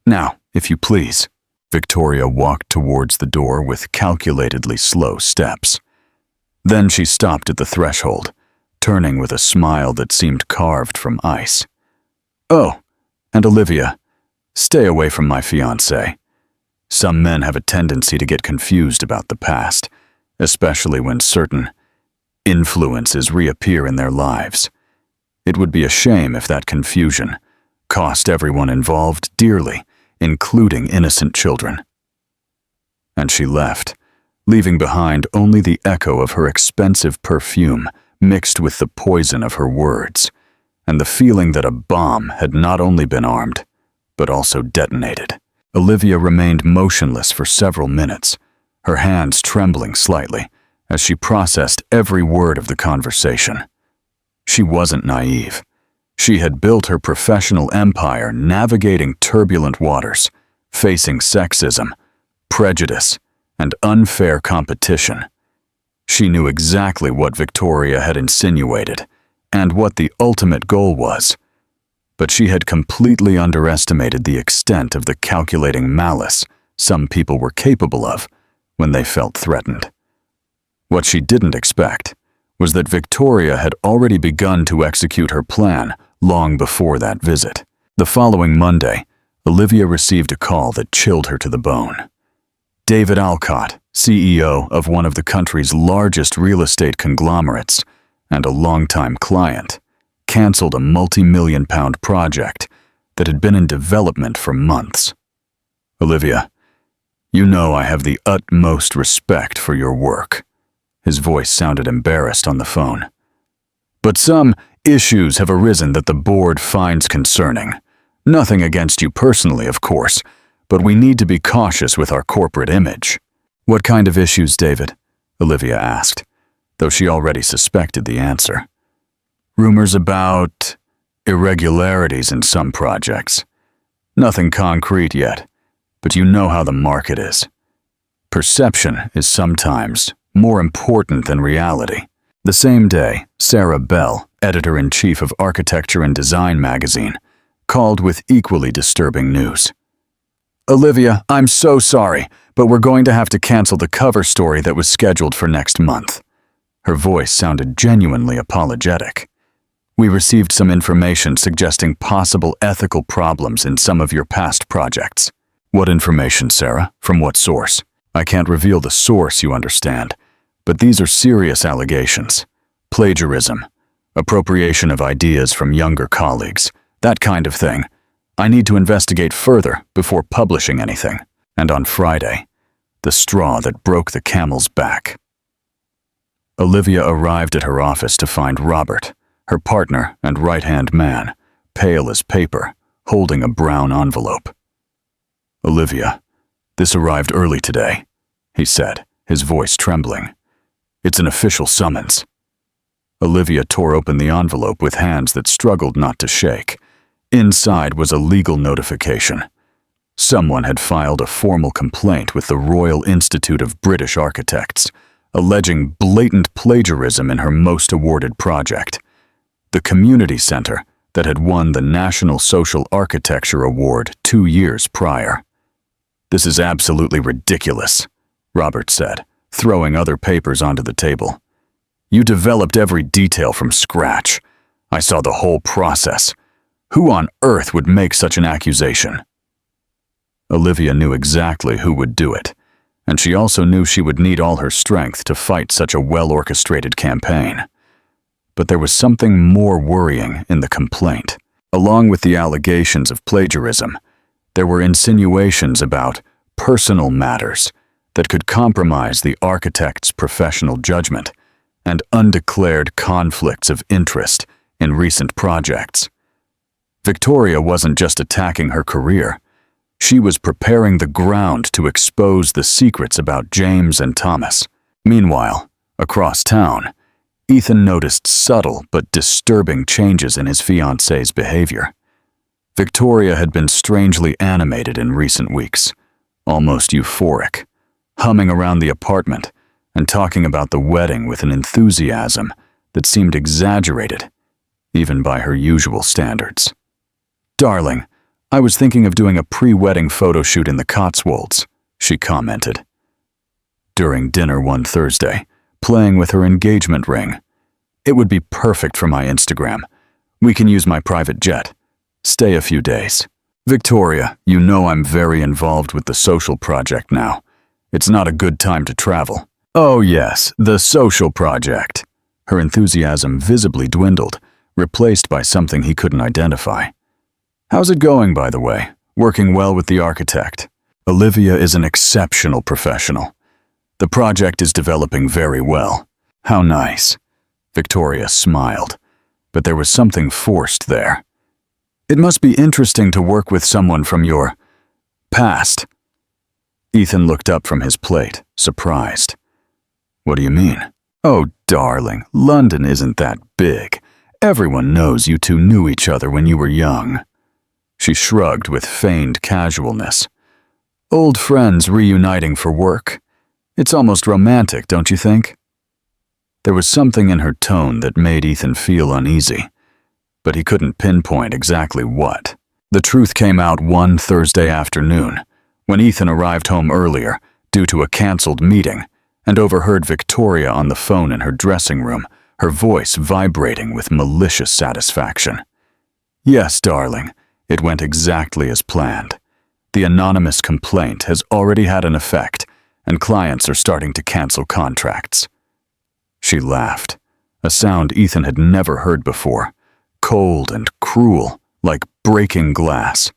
Now, if you please." Victoria walked towards the door with calculatedly slow steps. Then she stopped at the threshold, turning with a smile that seemed carved from ice. "Oh, and Olivia, stay away from my fiancé. Some men have a tendency to get confused about the past, especially when certain influences reappear in their lives. It would be a shame if that confusion cost everyone involved dearly, including innocent children." And she left, leaving behind only the echo of her expensive perfume mixed with the poison of her words, and the feeling that a bomb had not only been armed, but also detonated. Olivia remained motionless for several minutes, her hands trembling slightly as she processed every word of the conversation. She wasn't naive. She had built her professional empire navigating turbulent waters, facing sexism, prejudice, and unfair competition. She knew exactly what Victoria had insinuated and what the ultimate goal was, but she had completely underestimated the extent of the calculating malice some people were capable of when they felt threatened. What she didn't expect was that Victoria had already begun to execute her plan long before that visit. The following Monday, Olivia received a call that chilled her to the bone. David Alcott, CEO of one of the country's largest real estate conglomerates and a longtime client, canceled a multi-million-pound project that had been in development for months. "Olivia, you know I have the utmost respect for your work." His voice sounded embarrassed on the phone. "But some issues have arisen that the board finds concerning. Nothing against you personally, of course, but we need to be cautious with our corporate image." "What kind of issues, David?" Olivia asked, though she already suspected the answer. "Rumors about irregularities in some projects. Nothing concrete yet, but you know how the market is. Perception is sometimes more important than reality." The same day, Sarah Bell, editor-in-chief of Architecture and Design magazine, called with equally disturbing news. "Olivia, I'm so sorry, but we're going to have to cancel the cover story that was scheduled for next month." Her voice sounded genuinely apologetic. "We received some information suggesting possible ethical problems in some of your past projects." "What information, Sarah? From what source?" "I can't reveal the source, you understand, but these are serious allegations. Plagiarism, appropriation of ideas from younger colleagues, that kind of thing. I need to investigate further before publishing anything." And on Friday, the straw that broke the camel's back. Olivia arrived at her office to find Robert, her partner and right-hand man, pale as paper, holding a brown envelope. "Olivia, this arrived early today," he said, his voice trembling. It's an official summons." Olivia tore open the envelope with hands that struggled not to shake. Inside was a legal notification. Someone had filed a formal complaint with the Royal Institute of British Architects, alleging blatant plagiarism in her most awarded project, the community center that had won the National Social Architecture Award 2 years prior. "This is absolutely ridiculous," Robert said, throwing other papers onto the table. "You developed every detail from scratch. I saw the whole process. Who on earth would make such an accusation?" Olivia knew exactly who would do it, and she also knew she would need all her strength to fight such a well-orchestrated campaign. But there was something more worrying in the complaint. Along with the allegations of plagiarism, there were insinuations about personal matters that could compromise the architect's professional judgment and undeclared conflicts of interest in recent projects. Victoria wasn't just attacking her career. She was preparing the ground to expose the secrets about James and Thomas. Meanwhile, across town, Ethan noticed subtle but disturbing changes in his fiancée's behavior. Victoria had been strangely animated in recent weeks, almost euphoric, humming around the apartment and talking about the wedding with an enthusiasm that seemed exaggerated, even by her usual standards. "Darling, I was thinking of doing a pre-wedding photo shoot in the Cotswolds," she commented. During dinner one Thursday, playing with her engagement ring. "It would be perfect for my Instagram. We can use my private jet. Stay a few days." "Victoria, you know I'm very involved with the social project now. It's not a good time to travel." "Oh yes, the social project." Her enthusiasm visibly dwindled, replaced by something he couldn't identify. "How's it going, by the way? Working well with the architect?" "Olivia is an exceptional professional. The project is developing very well." "How nice." Victoria smiled, but there was something forced there. "It must be interesting to work with someone from your past." Ethan looked up from his plate, surprised. "What do you mean?" "Oh, darling, London isn't that big. Everyone knows you two knew each other when you were young." She shrugged with feigned casualness. "Old friends reuniting for work. It's almost romantic, don't you think?" There was something in her tone that made Ethan feel uneasy, but he couldn't pinpoint exactly what. The truth came out one Thursday afternoon, when Ethan arrived home earlier due to a canceled meeting and overheard Victoria on the phone in her dressing room, her voice vibrating with malicious satisfaction. "Yes, darling, it went exactly as planned. The anonymous complaint has already had an effect, and clients are starting to cancel contracts." She laughed, a sound Ethan had never heard before, cold and cruel, like breaking glass.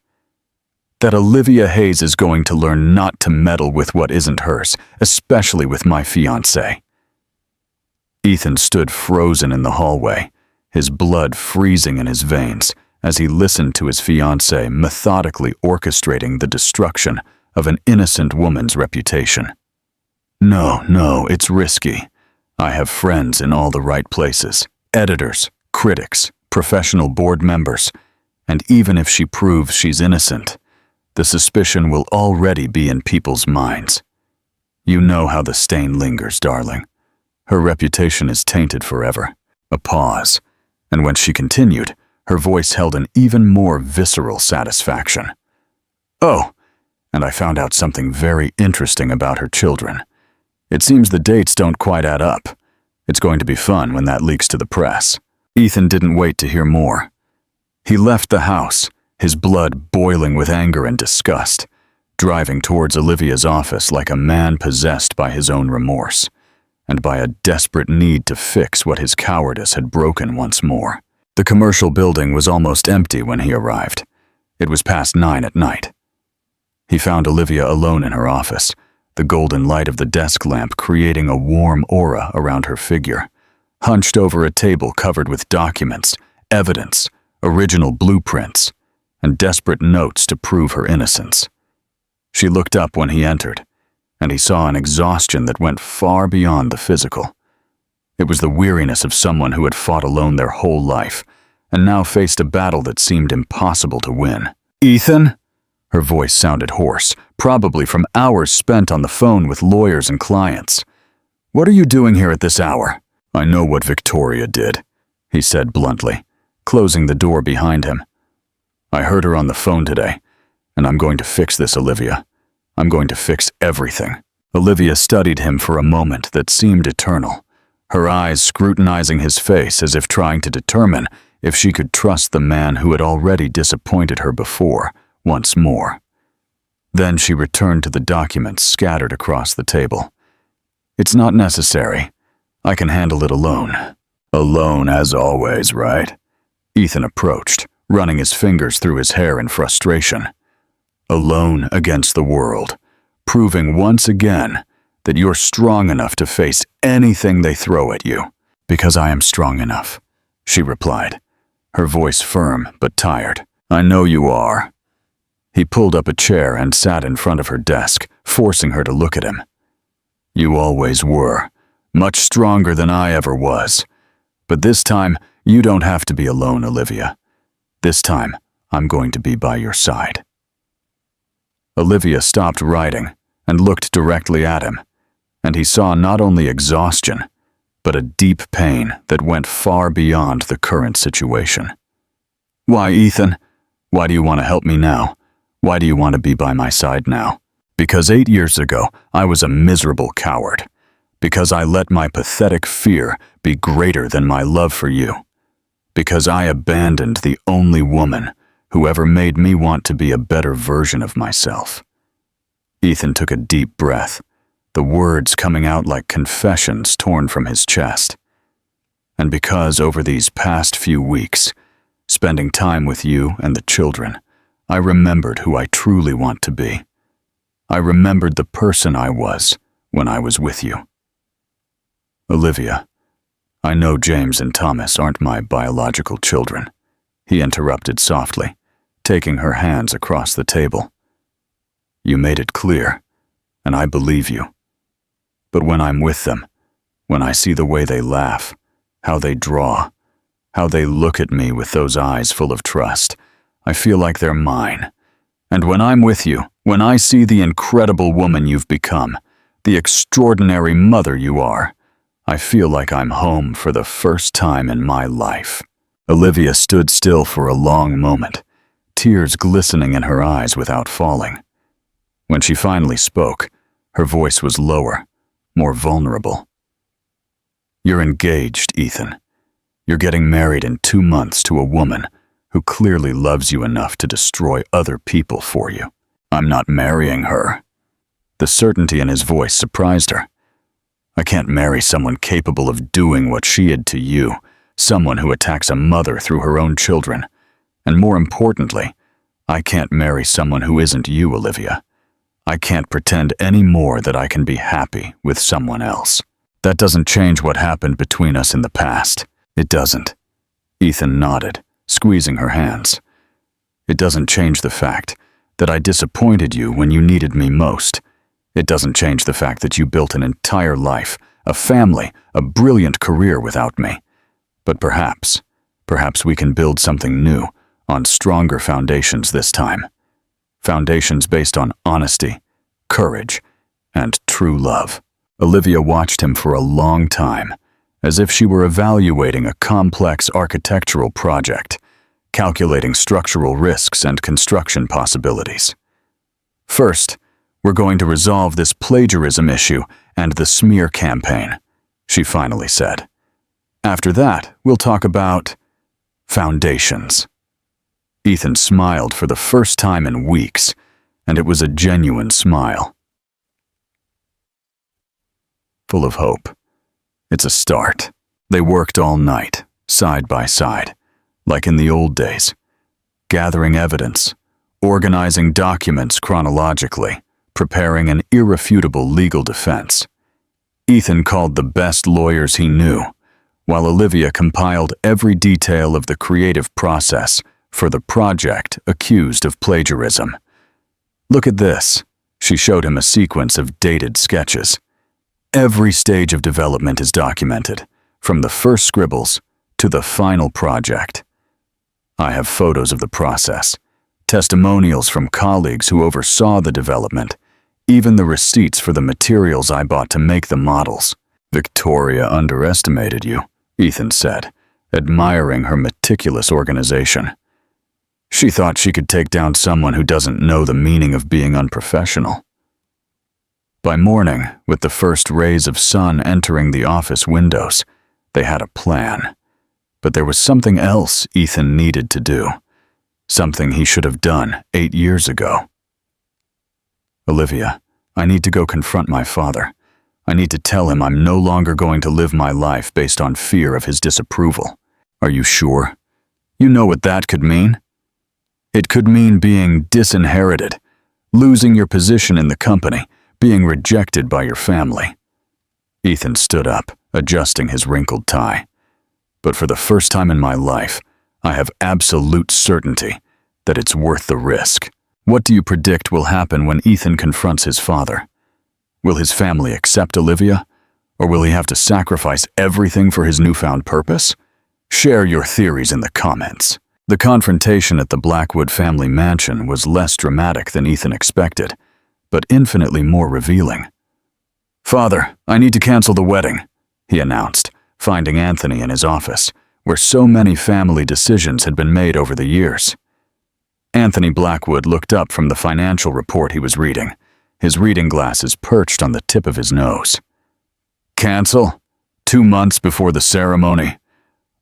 "That Olivia Hayes is going to learn not to meddle with what isn't hers, especially with my fiancé." Ethan stood frozen in the hallway, his blood freezing in his veins as he listened to his fiancé methodically orchestrating the destruction of an innocent woman's reputation. No, it's risky. I have friends in all the right places, editors, critics, professional board members, and even if she proves she's innocent, the suspicion will already be in people's minds. You know how the stain lingers, darling. Her reputation is tainted forever." A pause, and when she continued, her voice held an even more visceral satisfaction. "Oh, and I found out something very interesting about her children. It seems the dates don't quite add up. It's going to be fun when that leaks to the press." Ethan didn't wait to hear more. He left the house, his blood boiling with anger and disgust, driving towards Olivia's office like a man possessed by his own remorse, and by a desperate need to fix what his cowardice had broken once more. The commercial building was almost empty when he arrived. It was past 9 at night. He found Olivia alone in her office, the golden light of the desk lamp creating a warm aura around her figure, hunched over a table covered with documents, evidence, original blueprints, and desperate notes to prove her innocence. She looked up when he entered, and he saw an exhaustion that went far beyond the physical. It was the weariness of someone who had fought alone their whole life, and now faced a battle that seemed impossible to win. "Ethan?" Her voice sounded hoarse, probably from hours spent on the phone with lawyers and clients. "What are you doing here at this hour?" "I know what Victoria did," he said bluntly, closing the door behind him. "I heard her on the phone today, and I'm going to fix this, Olivia. I'm going to fix everything." Olivia studied him for a moment that seemed eternal, her eyes scrutinizing his face as if trying to determine if she could trust the man who had already disappointed her before, once more. Then she returned to the documents scattered across the table. "It's not necessary. I can handle it alone." "Alone as always, right?" Ethan approached, running his fingers through his hair in frustration. "Alone against the world, proving once again that you're strong enough to face anything they throw at you." "Because I am strong enough," she replied, her voice firm but tired. "I know you are." He pulled up a chair and sat in front of her desk, forcing her to look at him. "You always were, much stronger than I ever was. But this time, you don't have to be alone, Olivia. This time, I'm going to be by your side." Olivia stopped writing and looked directly at him, and he saw not only exhaustion, but a deep pain that went far beyond the current situation. "Why, Ethan? Why do you want to help me now? Why do you want to be by my side now?" "Because 8 years ago, I was a miserable coward. Because I let my pathetic fear be greater than my love for you. Because I abandoned the only woman who ever made me want to be a better version of myself." Ethan took a deep breath, the words coming out like confessions torn from his chest. "And because over these past few weeks, spending time with you and the children, I remembered who I truly want to be. I remembered the person I was when I was with you." "Olivia, I know James and Thomas aren't my biological children," he interrupted softly, taking her hands across the table. "You made it clear, and I believe you. But when I'm with them, when I see the way they laugh, how they draw, how they look at me with those eyes full of trust, I feel like they're mine. And when I'm with you, when I see the incredible woman you've become, the extraordinary mother you are, I feel like I'm home for the first time in my life." Olivia stood still for a long moment, tears glistening in her eyes without falling. When she finally spoke, her voice was lower, more vulnerable. "You're engaged, Ethan. You're getting married in 2 months to a woman who clearly loves you enough to destroy other people for you." "I'm not marrying her." The certainty in his voice surprised her. "I can't marry someone capable of doing what she did to you, someone who attacks a mother through her own children. And more importantly, I can't marry someone who isn't you, Olivia. I can't pretend any more that I can be happy with someone else. That doesn't change what happened between us in the past. It doesn't." Ethan nodded, squeezing her hands. "It doesn't change the fact that I disappointed you when you needed me most. It doesn't change the fact that you built an entire life, a family, a brilliant career without me. But perhaps we can build something new, on stronger foundations this time. Foundations based on honesty, courage, and true love." Olivia watched him for a long time, as if she were evaluating a complex architectural project, calculating structural risks and construction possibilities. "First, we're going to resolve this plagiarism issue and the smear campaign," she finally said. "After that, we'll talk about foundations." Ethan smiled for the first time in weeks, and it was a genuine smile, full of hope. "It's a start." They worked all night, side by side, like in the old days, gathering evidence, organizing documents chronologically, preparing an irrefutable legal defense. Ethan called the best lawyers he knew, while Olivia compiled every detail of the creative process for the project accused of plagiarism. "Look at this." She showed him a sequence of dated sketches. "Every stage of development is documented, from the first scribbles to the final project. I have photos of the process, testimonials from colleagues who oversaw the development, even the receipts for the materials I bought to make the models. Victoria underestimated you, Ethan said, admiring her meticulous organization. She thought she could take down someone who doesn't know the meaning of being unprofessional. By morning, with the first rays of sun entering the office windows, they had a plan. But there was something else Ethan needed to do. Something he should have done 8 years ago. Olivia, I need to go confront my father. I need to tell him I'm no longer going to live my life based on fear of his disapproval. Are you sure? You know what that could mean? It could mean being disinherited, losing your position in the company, being rejected by your family. Ethan stood up, adjusting his wrinkled tie. But for the first time in my life, I have absolute certainty that it's worth the risk. What do you predict will happen when Ethan confronts his father? Will his family accept Olivia? Or will he have to sacrifice everything for his newfound purpose? Share your theories in the comments. The confrontation at the Blackwood family mansion was less dramatic than Ethan expected, but infinitely more revealing. "Father, I need to cancel the wedding," he announced, finding Anthony in his office, where so many family decisions had been made over the years. Anthony Blackwood looked up from the financial report he was reading, his reading glasses perched on the tip of his nose. "Cancel? 2 months before the ceremony?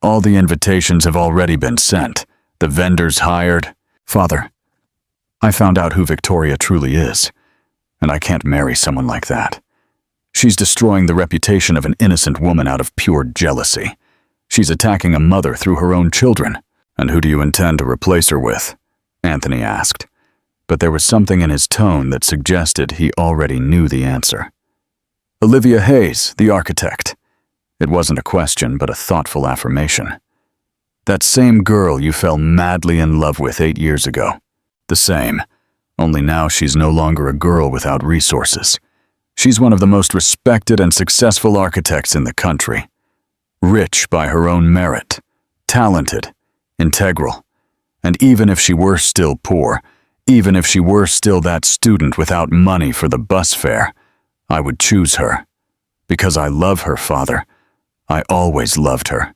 All the invitations have already been sent. The vendors hired." "Father, I found out who Victoria truly is, and I can't marry someone like that. She's destroying the reputation of an innocent woman out of pure jealousy. She's attacking a mother through her own children." "And who do you intend to replace her with?" Anthony asked, but there was something in his tone that suggested he already knew the answer. "Olivia Hayes, the architect." It wasn't a question, but a thoughtful affirmation. "That same girl you fell madly in love with 8 years ago. The same, only now she's no longer a girl without resources. She's one of the most respected and successful architects in the country. Rich by her own merit, talented, integral. And even if she were still poor, even if she were still that student without money for the bus fare, I would choose her. Because I love her, Father. I always loved her."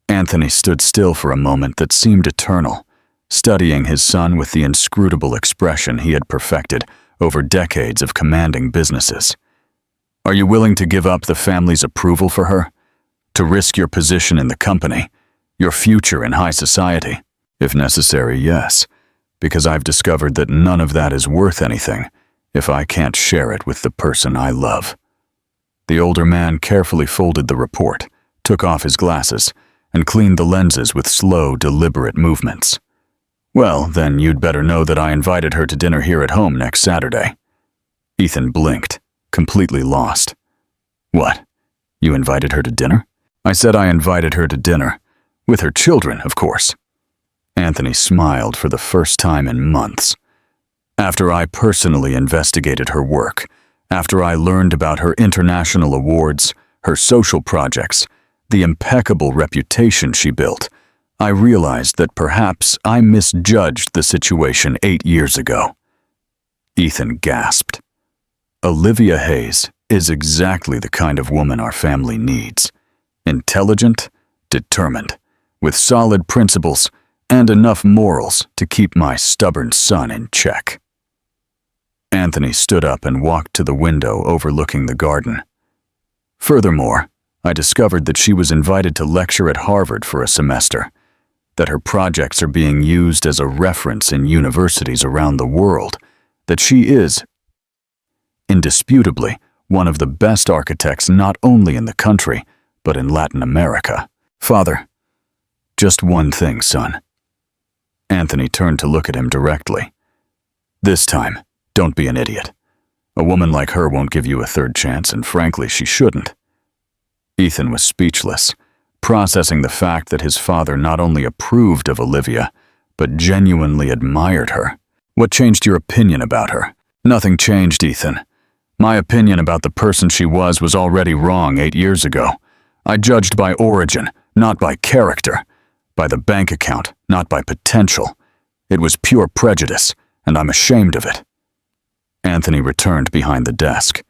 Anthony stood still for a moment that seemed eternal, studying his son with the inscrutable expression he had perfected over decades of commanding businesses. "Are you willing to give up the family's approval for her? To risk your position in the company, your future in high society?" "If necessary, yes, because I've discovered that none of that is worth anything if I can't share it with the person I love." The older man carefully folded the report, took off his glasses, and cleaned the lenses with slow, deliberate movements. "Well, then you'd better know that I invited her to dinner here at home next Saturday." Ethan blinked, completely lost. "What? You invited her to dinner?" "I said I invited her to dinner. With her children, of course." Anthony smiled for the first time in months. "After I personally investigated her work, after I learned about her international awards, her social projects, the impeccable reputation she built, I realized that perhaps I misjudged the situation 8 years ago." Ethan gasped. "Olivia Hayes is exactly the kind of woman our family needs. Intelligent, determined, with solid principles, and enough morals to keep my stubborn son in check." Anthony stood up and walked to the window overlooking the garden. "Furthermore, I discovered that she was invited to lecture at Harvard for a semester, that her projects are being used as a reference in universities around the world, that she is, indisputably, one of the best architects not only in the country, but in Latin America. Father, just one thing, son." Anthony turned to look at him directly. "This time, don't be an idiot. A woman like her won't give you a third chance, and frankly, she shouldn't." Ethan was speechless, processing the fact that his father not only approved of Olivia, but genuinely admired her. "What changed your opinion about her?" "Nothing changed, Ethan. My opinion about the person she was already wrong 8 years ago. I judged by origin, not by character. By the bank account, not by potential. It was pure prejudice, and I'm ashamed of it." Anthony returned behind the desk.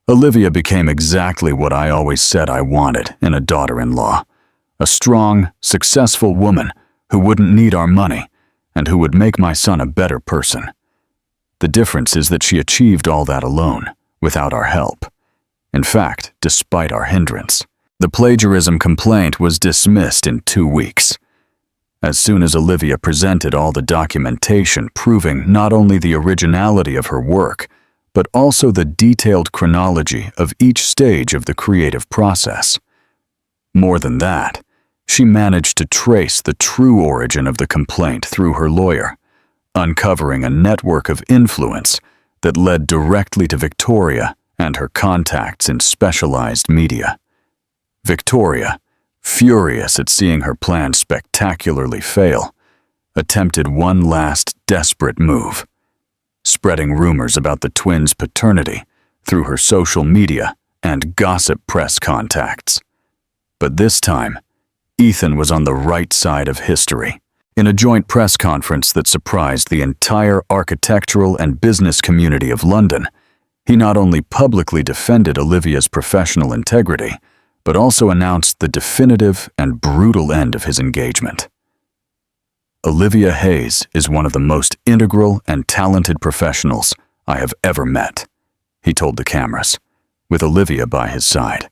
Olivia became exactly what I always said I wanted in a daughter-in-law. A strong, successful woman who wouldn't need our money and who would make my son a better person. The difference is that she achieved all that alone, without our help. In fact, despite our hindrance. The plagiarism complaint was dismissed in 2 weeks. As soon as Olivia presented all the documentation proving not only the originality of her work, but also the detailed chronology of each stage of the creative process. More than that, she managed to trace the true origin of the complaint through her lawyer, uncovering a network of influence that led directly to Victoria and her contacts in specialized media. Victoria, furious at seeing her plan spectacularly fail, attempted one last desperate move, spreading rumors about the twins' paternity through her social media and gossip press contacts. But this time, Ethan was on the right side of history. In a joint press conference that surprised the entire architectural and business community of London, he not only publicly defended Olivia's professional integrity, but also announced the definitive and brutal end of his engagement. Olivia Hayes is one of the most integral and talented professionals I have ever met, he told the cameras, with Olivia by his side,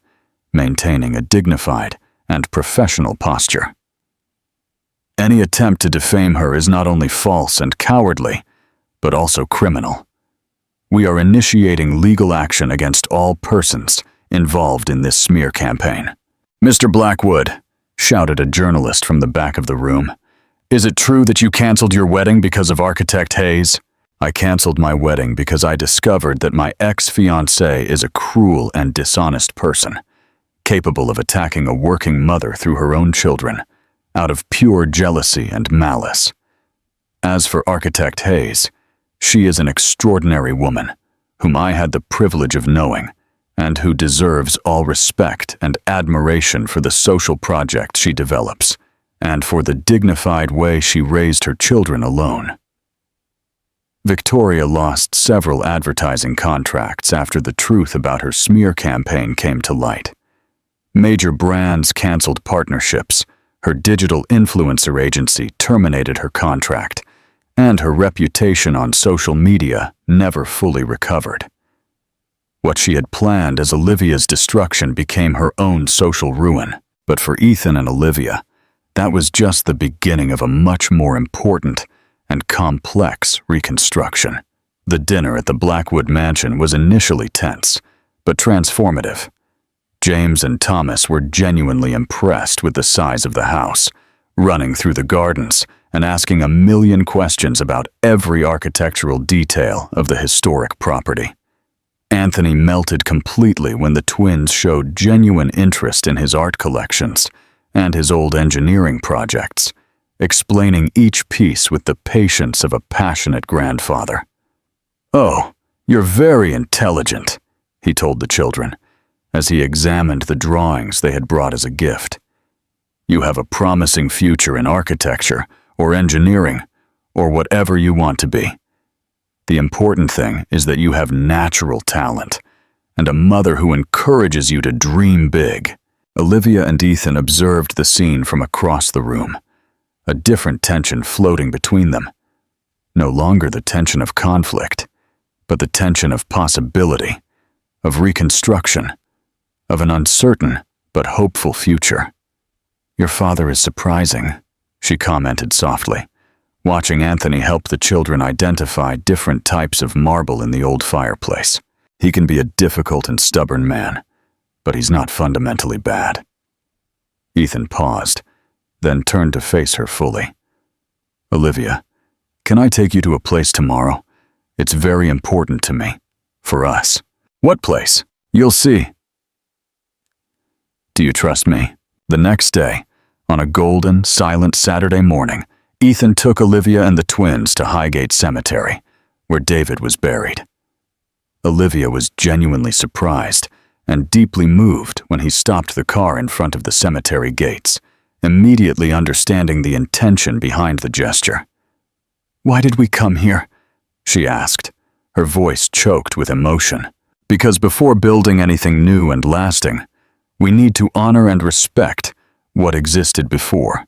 maintaining a dignified and professional posture. Any attempt to defame her is not only false and cowardly, but also criminal. We are initiating legal action against all persons involved in this smear campaign. "Mr. Blackwood," shouted a journalist from the back of the room, "is it true that you canceled your wedding because of architect Hayes?" "I canceled my wedding because I discovered that my ex-fiancée is a cruel and dishonest person, capable of attacking a working mother through her own children, out of pure jealousy and malice. As for architect Hayes, she is an extraordinary woman, whom I had the privilege of knowing, and who deserves all respect and admiration for the social project she develops, and for the dignified way she raised her children alone." Victoria lost several advertising contracts after the truth about her smear campaign came to light. Major brands canceled partnerships, her digital influencer agency terminated her contract, and her reputation on social media never fully recovered. What she had planned as Olivia's destruction became her own social ruin. But for Ethan and Olivia, that was just the beginning of a much more important and complex reconstruction. The dinner at the Blackwood mansion was initially tense, but transformative. James and Thomas were genuinely impressed with the size of the house, running through the gardens and asking a million questions about every architectural detail of the historic property. Anthony melted completely when the twins showed genuine interest in his art collections and his old engineering projects, explaining each piece with the patience of a passionate grandfather. "Oh, you're very intelligent," he told the children, as he examined the drawings they had brought as a gift. "You have a promising future in architecture or engineering or whatever you want to be. The important thing is that you have natural talent and a mother who encourages you to dream big." Olivia and Ethan observed the scene from across the room, a different tension floating between them. No longer the tension of conflict, but the tension of possibility, of reconstruction, of an uncertain but hopeful future. "Your father is surprising," she commented softly, watching Anthony help the children identify different types of marble in the old fireplace. "He can be a difficult and stubborn man, but he's not fundamentally bad." Ethan paused, then turned to face her fully. "Olivia, can I take you to a place tomorrow? It's very important to me. For us." "What place?" "You'll see." "Do you trust me?" The next day, on a golden, silent Saturday morning, Ethan took Olivia and the twins to Highgate Cemetery, where David was buried. Olivia was genuinely surprised and deeply moved when he stopped the car in front of the cemetery gates, immediately understanding the intention behind the gesture. "Why did we come here?" she asked, her voice choked with emotion. "Because before building anything new and lasting, we need to honor and respect what existed before.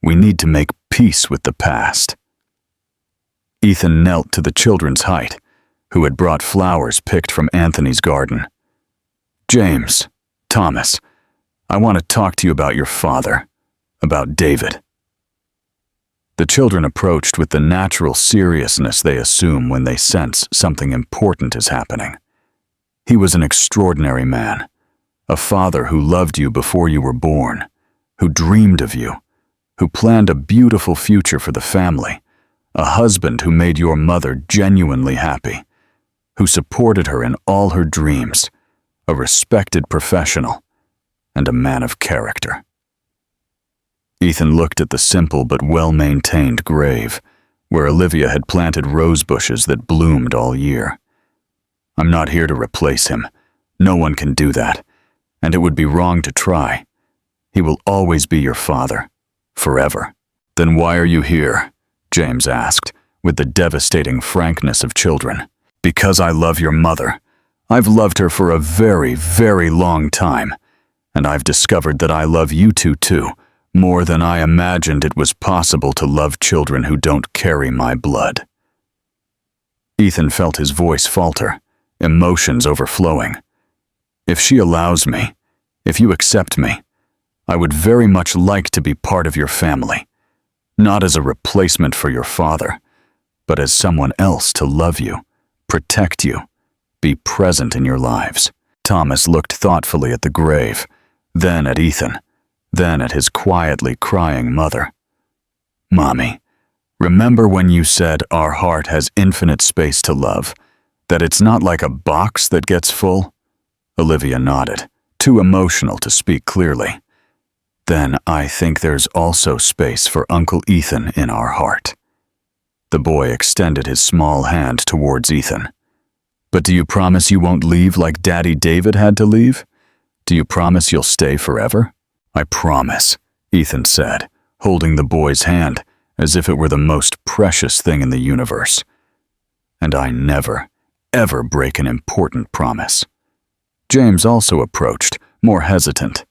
We need to make peace with the past." Ethan knelt to the children's height, who had brought flowers picked from Anthony's garden. "James, Thomas, I want to talk to you about your father, about David." The children approached with the natural seriousness they assume when they sense something important is happening. He was an extraordinary man, a father who loved you before you were born, who dreamed of you, who planned a beautiful future for the family, a husband who made your mother genuinely happy, who supported her in all her dreams, a respected professional, and a man of character. Ethan looked at the simple but well-maintained grave, where Olivia had planted rose bushes that bloomed all year. "I'm not here to replace him. No one can do that, and it would be wrong to try. He will always be your father, forever." "Then why are you here?" James asked, with the devastating frankness of children. "Because I love your mother. I've loved her for a very, very long time, and I've discovered that I love you two too, more than I imagined it was possible to love children who don't carry my blood." Ethan felt his voice falter, emotions overflowing. "If she allows me, if you accept me, I would very much like to be part of your family, not as a replacement for your father, but as someone else to love you, protect you, be present in your lives." Thomas looked thoughtfully at the grave, then at Ethan, then at his quietly crying mother. "Mommy, remember when you said our heart has infinite space to love, that it's not like a box that gets full?" Olivia nodded, too emotional to speak clearly. "Then I think there's also space for Uncle Ethan in our heart." The boy extended his small hand towards Ethan. "But do you promise you won't leave like Daddy David had to leave? Do you promise you'll stay forever?" "I promise," Ethan said, holding the boy's hand as if it were the most precious thing in the universe. "And I never, ever break an important promise." James also approached, more hesitant.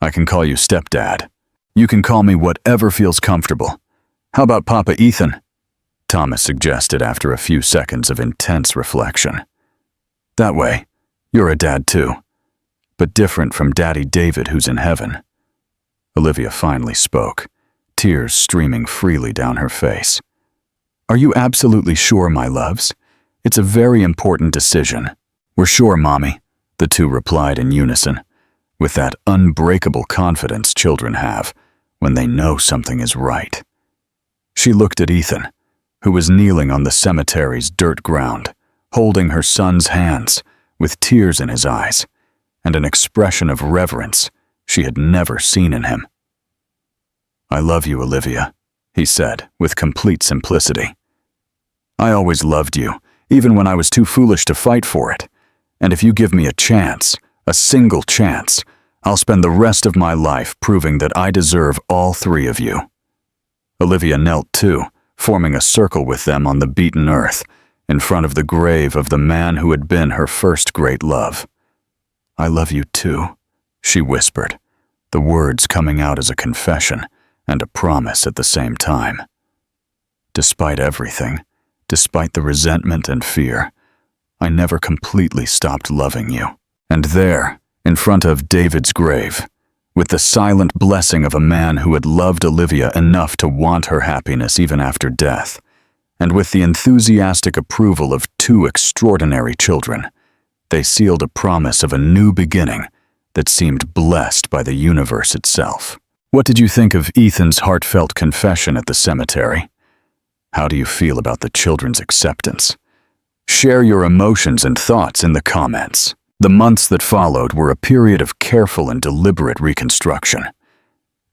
"I can call you stepdad. You can call me whatever feels comfortable. How about Papa Ethan?" Thomas suggested after a few seconds of intense reflection. "That way, you're a dad too, but different from Daddy David who's in heaven." Olivia finally spoke, tears streaming freely down her face. "Are you absolutely sure, my loves? It's a very important decision." "We're sure, Mommy," the two replied in unison, with that unbreakable confidence children have when they know something is right. She looked at Ethan, who was kneeling on the cemetery's dirt ground, holding her son's hands, with tears in his eyes, and an expression of reverence she had never seen in him. "I love you, Olivia," he said, with complete simplicity. "I always loved you, even when I was too foolish to fight for it. And if you give me a chance, a single chance, I'll spend the rest of my life proving that I deserve all three of you." Olivia knelt too, forming a circle with them on the beaten earth, in front of the grave of the man who had been her first great love. "I love you too," she whispered, the words coming out as a confession and a promise at the same time. "Despite everything, despite the resentment and fear, I never completely stopped loving you." And there, in front of David's grave, with the silent blessing of a man who had loved Olivia enough to want her happiness even after death, and with the enthusiastic approval of two extraordinary children, they sealed a promise of a new beginning that seemed blessed by the universe itself. What did you think of Ethan's heartfelt confession at the cemetery? How do you feel about the children's acceptance? Share your emotions and thoughts in the comments. The months that followed were a period of careful and deliberate reconstruction.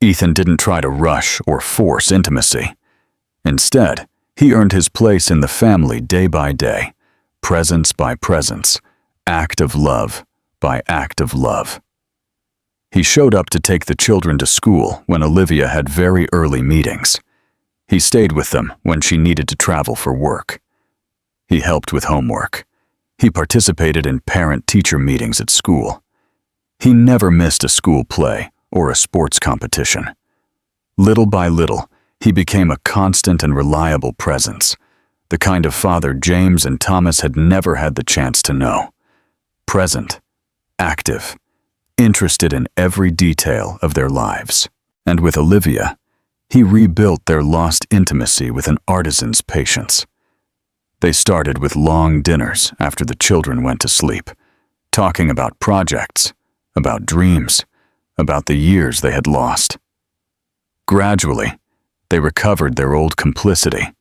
Ethan didn't try to rush or force intimacy. Instead, he earned his place in the family day by day, presence by presence, act of love, by act of love. He showed up to take the children to school when Olivia had very early meetings. He stayed with them when she needed to travel for work. He helped with homework. He participated in parent-teacher meetings at school. He never missed a school play or a sports competition. Little by little, he became a constant and reliable presence, the kind of father James and Thomas had never had the chance to know. Present, active, interested in every detail of their lives. And with Olivia, he rebuilt their lost intimacy with an artisan's patience. They started with long dinners after the children went to sleep, talking about projects, about dreams, about the years they had lost. Gradually, they recovered their old complicity,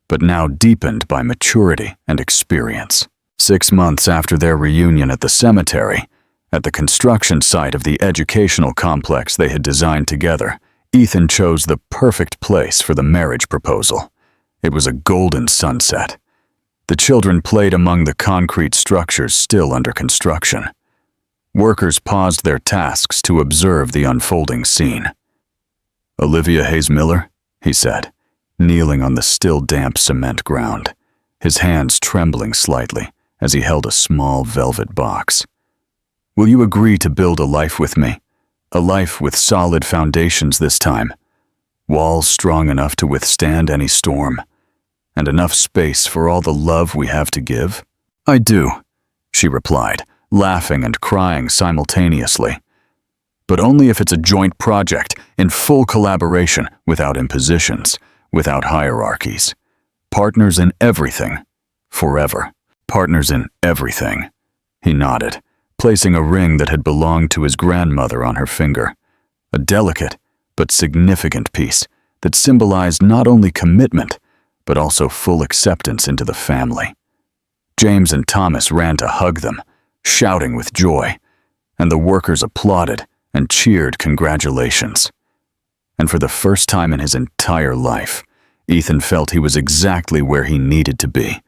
but now deepened by maturity and experience. 6 months after their reunion at the cemetery, at the construction site of the educational complex they had designed together, Ethan chose the perfect place for the marriage proposal. It was a golden sunset. The children played among the concrete structures still under construction. Workers paused their tasks to observe the unfolding scene. "Olivia Hayes Miller," he said, kneeling on the still damp cement ground, his hands trembling slightly as he held a small velvet box. "Will you agree to build a life with me? A life with solid foundations this time, walls strong enough to withstand any storm, and enough space for all the love we have to give?" "I do," she replied, laughing and crying simultaneously. "But only if it's a joint project, in full collaboration, without impositions, without hierarchies. Partners in everything, forever. Partners in everything." He nodded, placing a ring that had belonged to his grandmother on her finger, a delicate but significant piece that symbolized not only commitment, but also full acceptance into the family. James and Thomas ran to hug them, shouting with joy, and the workers applauded and cheered congratulations. And for the first time in his entire life, Ethan felt he was exactly where he needed to be,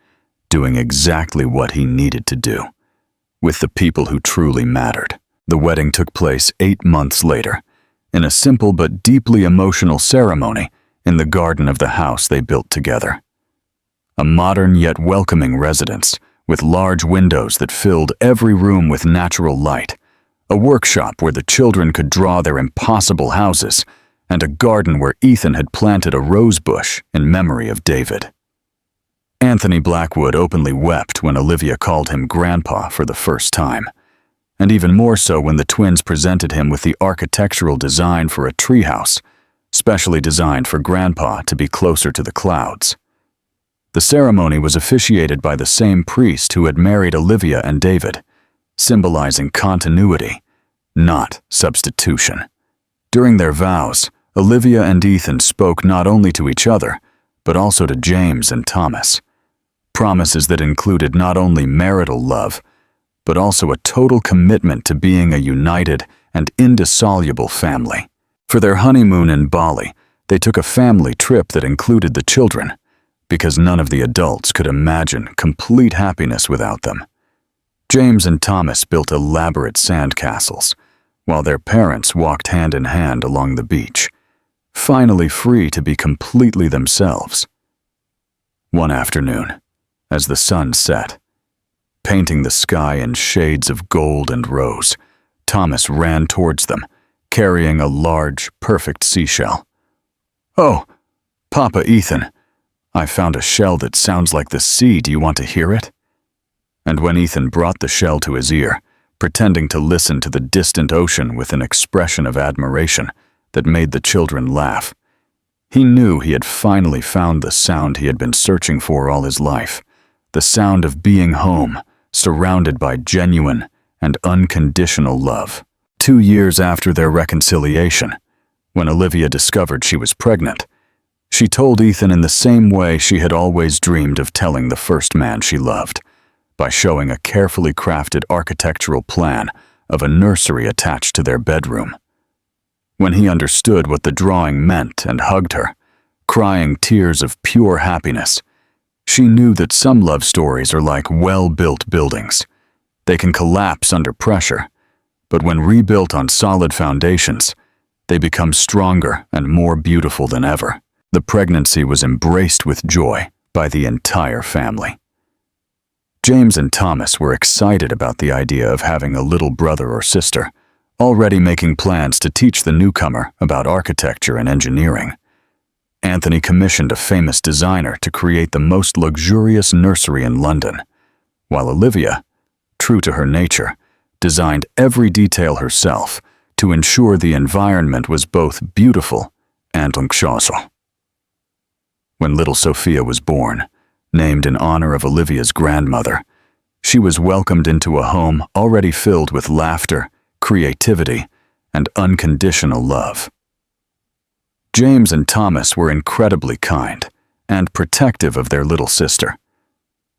doing exactly what he needed to do, with the people who truly mattered. The wedding took place 8 months later, in a simple but deeply emotional ceremony in the garden of the house they built together. A modern yet welcoming residence, with large windows that filled every room with natural light, a workshop where the children could draw their impossible houses, and a garden where Ethan had planted a rose bush in memory of David. Anthony Blackwood openly wept when Olivia called him Grandpa for the first time, and even more so when the twins presented him with the architectural design for a treehouse, specially designed for Grandpa to be closer to the clouds. The ceremony was officiated by the same priest who had married Olivia and David, symbolizing continuity, not substitution. During their vows, Olivia and Ethan spoke not only to each other, but also to James and Thomas. Promises that included not only marital love, but also a total commitment to being a united and indissoluble family. For their honeymoon in Bali, they took a family trip that included the children, because none of the adults could imagine complete happiness without them. James and Thomas built elaborate sandcastles, while their parents walked hand in hand along the beach, finally free to be completely themselves. One afternoon, as the sun set, painting the sky in shades of gold and rose, Thomas ran towards them, carrying a large, perfect seashell. "Oh, Papa Ethan, I found a shell that sounds like the sea. Do you want to hear it?" And when Ethan brought the shell to his ear, pretending to listen to the distant ocean with an expression of admiration that made the children laugh, he knew he had finally found the sound he had been searching for all his life, the sound of being home, surrounded by genuine and unconditional love. 2 years after their reconciliation, when Olivia discovered she was pregnant, she told Ethan in the same way she had always dreamed of telling the first man she loved, by showing a carefully crafted architectural plan of a nursery attached to their bedroom. When he understood what the drawing meant and hugged her, crying tears of pure happiness, she knew that some love stories are like well-built buildings. They can collapse under pressure, but when rebuilt on solid foundations, they become stronger and more beautiful than ever. The pregnancy was embraced with joy by the entire family. James and Thomas were excited about the idea of having a little brother or sister, already making plans to teach the newcomer about architecture and engineering. Anthony commissioned a famous designer to create the most luxurious nursery in London, while Olivia, true to her nature, designed every detail herself to ensure the environment was both beautiful and luxurious. When little Sophia was born, named in honor of Olivia's grandmother, she was welcomed into a home already filled with laughter, creativity, and unconditional love. James and Thomas were incredibly kind and protective of their little sister,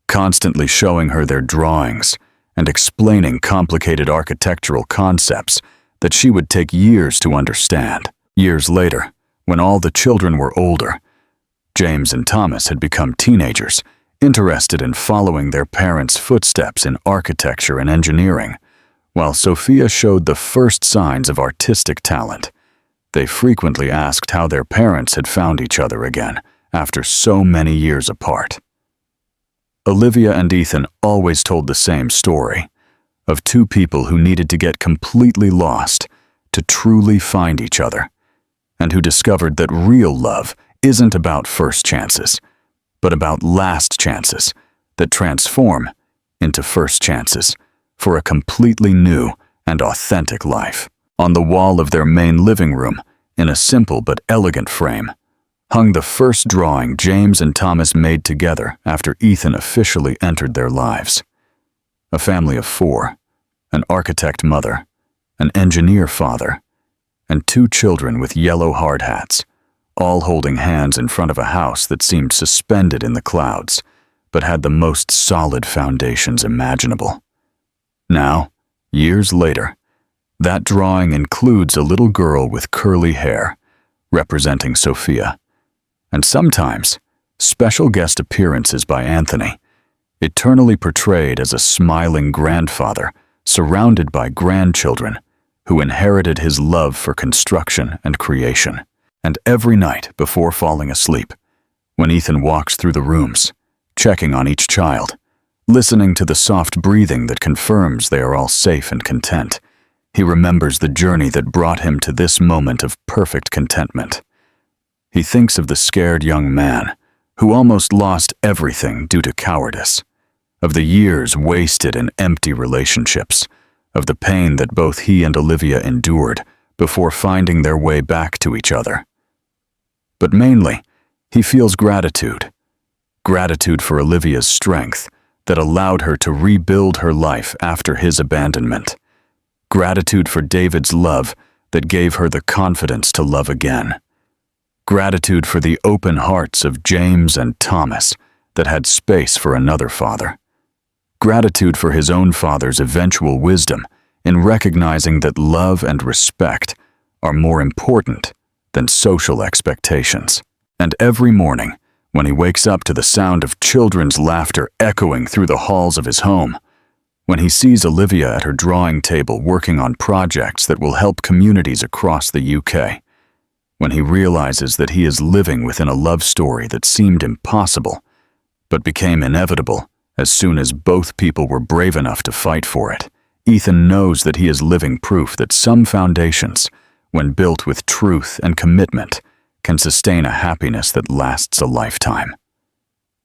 constantly showing her their drawings and explaining complicated architectural concepts that she would take years to understand. Years later, when all the children were older, James and Thomas had become teenagers, interested in following their parents' footsteps in architecture and engineering, while Sophia showed the first signs of artistic talent. They frequently asked how their parents had found each other again after so many years apart. Olivia and Ethan always told the same story of two people who needed to get completely lost to truly find each other, and who discovered that real love isn't about first chances, but about last chances that transform into first chances for a completely new and authentic life. On the wall of their main living room, in a simple but elegant frame, hung the first drawing James and Thomas made together after Ethan officially entered their lives. A family of 4, an architect mother, an engineer father, and 2 children with yellow hard hats, all holding hands in front of a house that seemed suspended in the clouds, but had the most solid foundations imaginable. Now, years later, that drawing includes a little girl with curly hair, representing Sophia, and sometimes special guest appearances by Anthony, eternally portrayed as a smiling grandfather surrounded by grandchildren who inherited his love for construction and creation. And every night before falling asleep, when Ethan walks through the rooms, checking on each child, listening to the soft breathing that confirms they are all safe and content, he remembers the journey that brought him to this moment of perfect contentment. He thinks of the scared young man who almost lost everything due to cowardice, of the years wasted in empty relationships, of the pain that both he and Olivia endured before finding their way back to each other. But mainly, he feels gratitude. Gratitude for Olivia's strength that allowed her to rebuild her life after his abandonment. Gratitude for David's love that gave her the confidence to love again. Gratitude for the open hearts of James and Thomas that had space for another father. Gratitude for his own father's eventual wisdom in recognizing that love and respect are more important than social expectations. And every morning, when he wakes up to the sound of children's laughter echoing through the halls of his home, when he sees Olivia at her drawing table working on projects that will help communities across the UK, when he realizes that he is living within a love story that seemed impossible, but became inevitable as soon as both people were brave enough to fight for it, Ethan knows that he is living proof that some foundations, when built with truth and commitment, can sustain a happiness that lasts a lifetime.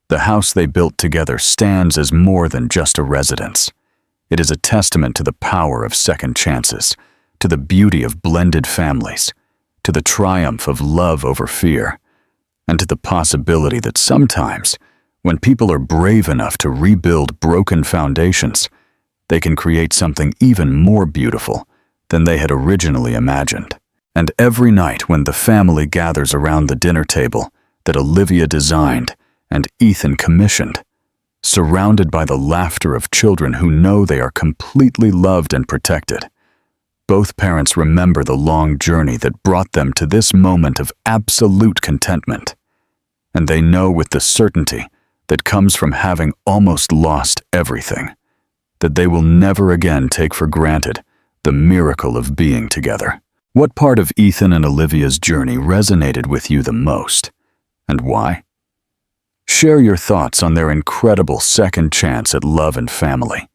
The house they built together stands as more than just a residence. It is a testament to the power of second chances, to the beauty of blended families, to the triumph of love over fear, and to the possibility that sometimes, when people are brave enough to rebuild broken foundations, they can create something even more beautiful than they had originally imagined. And every night when the family gathers around the dinner table that Olivia designed and Ethan commissioned, surrounded by the laughter of children who know they are completely loved and protected, both parents remember the long journey that brought them to this moment of absolute contentment. And they know with the certainty that comes from having almost lost everything, that they will never again take for granted the miracle of being together. What part of Ethan and Olivia's journey resonated with you the most, and why? Share your thoughts on their incredible second chance at love and family.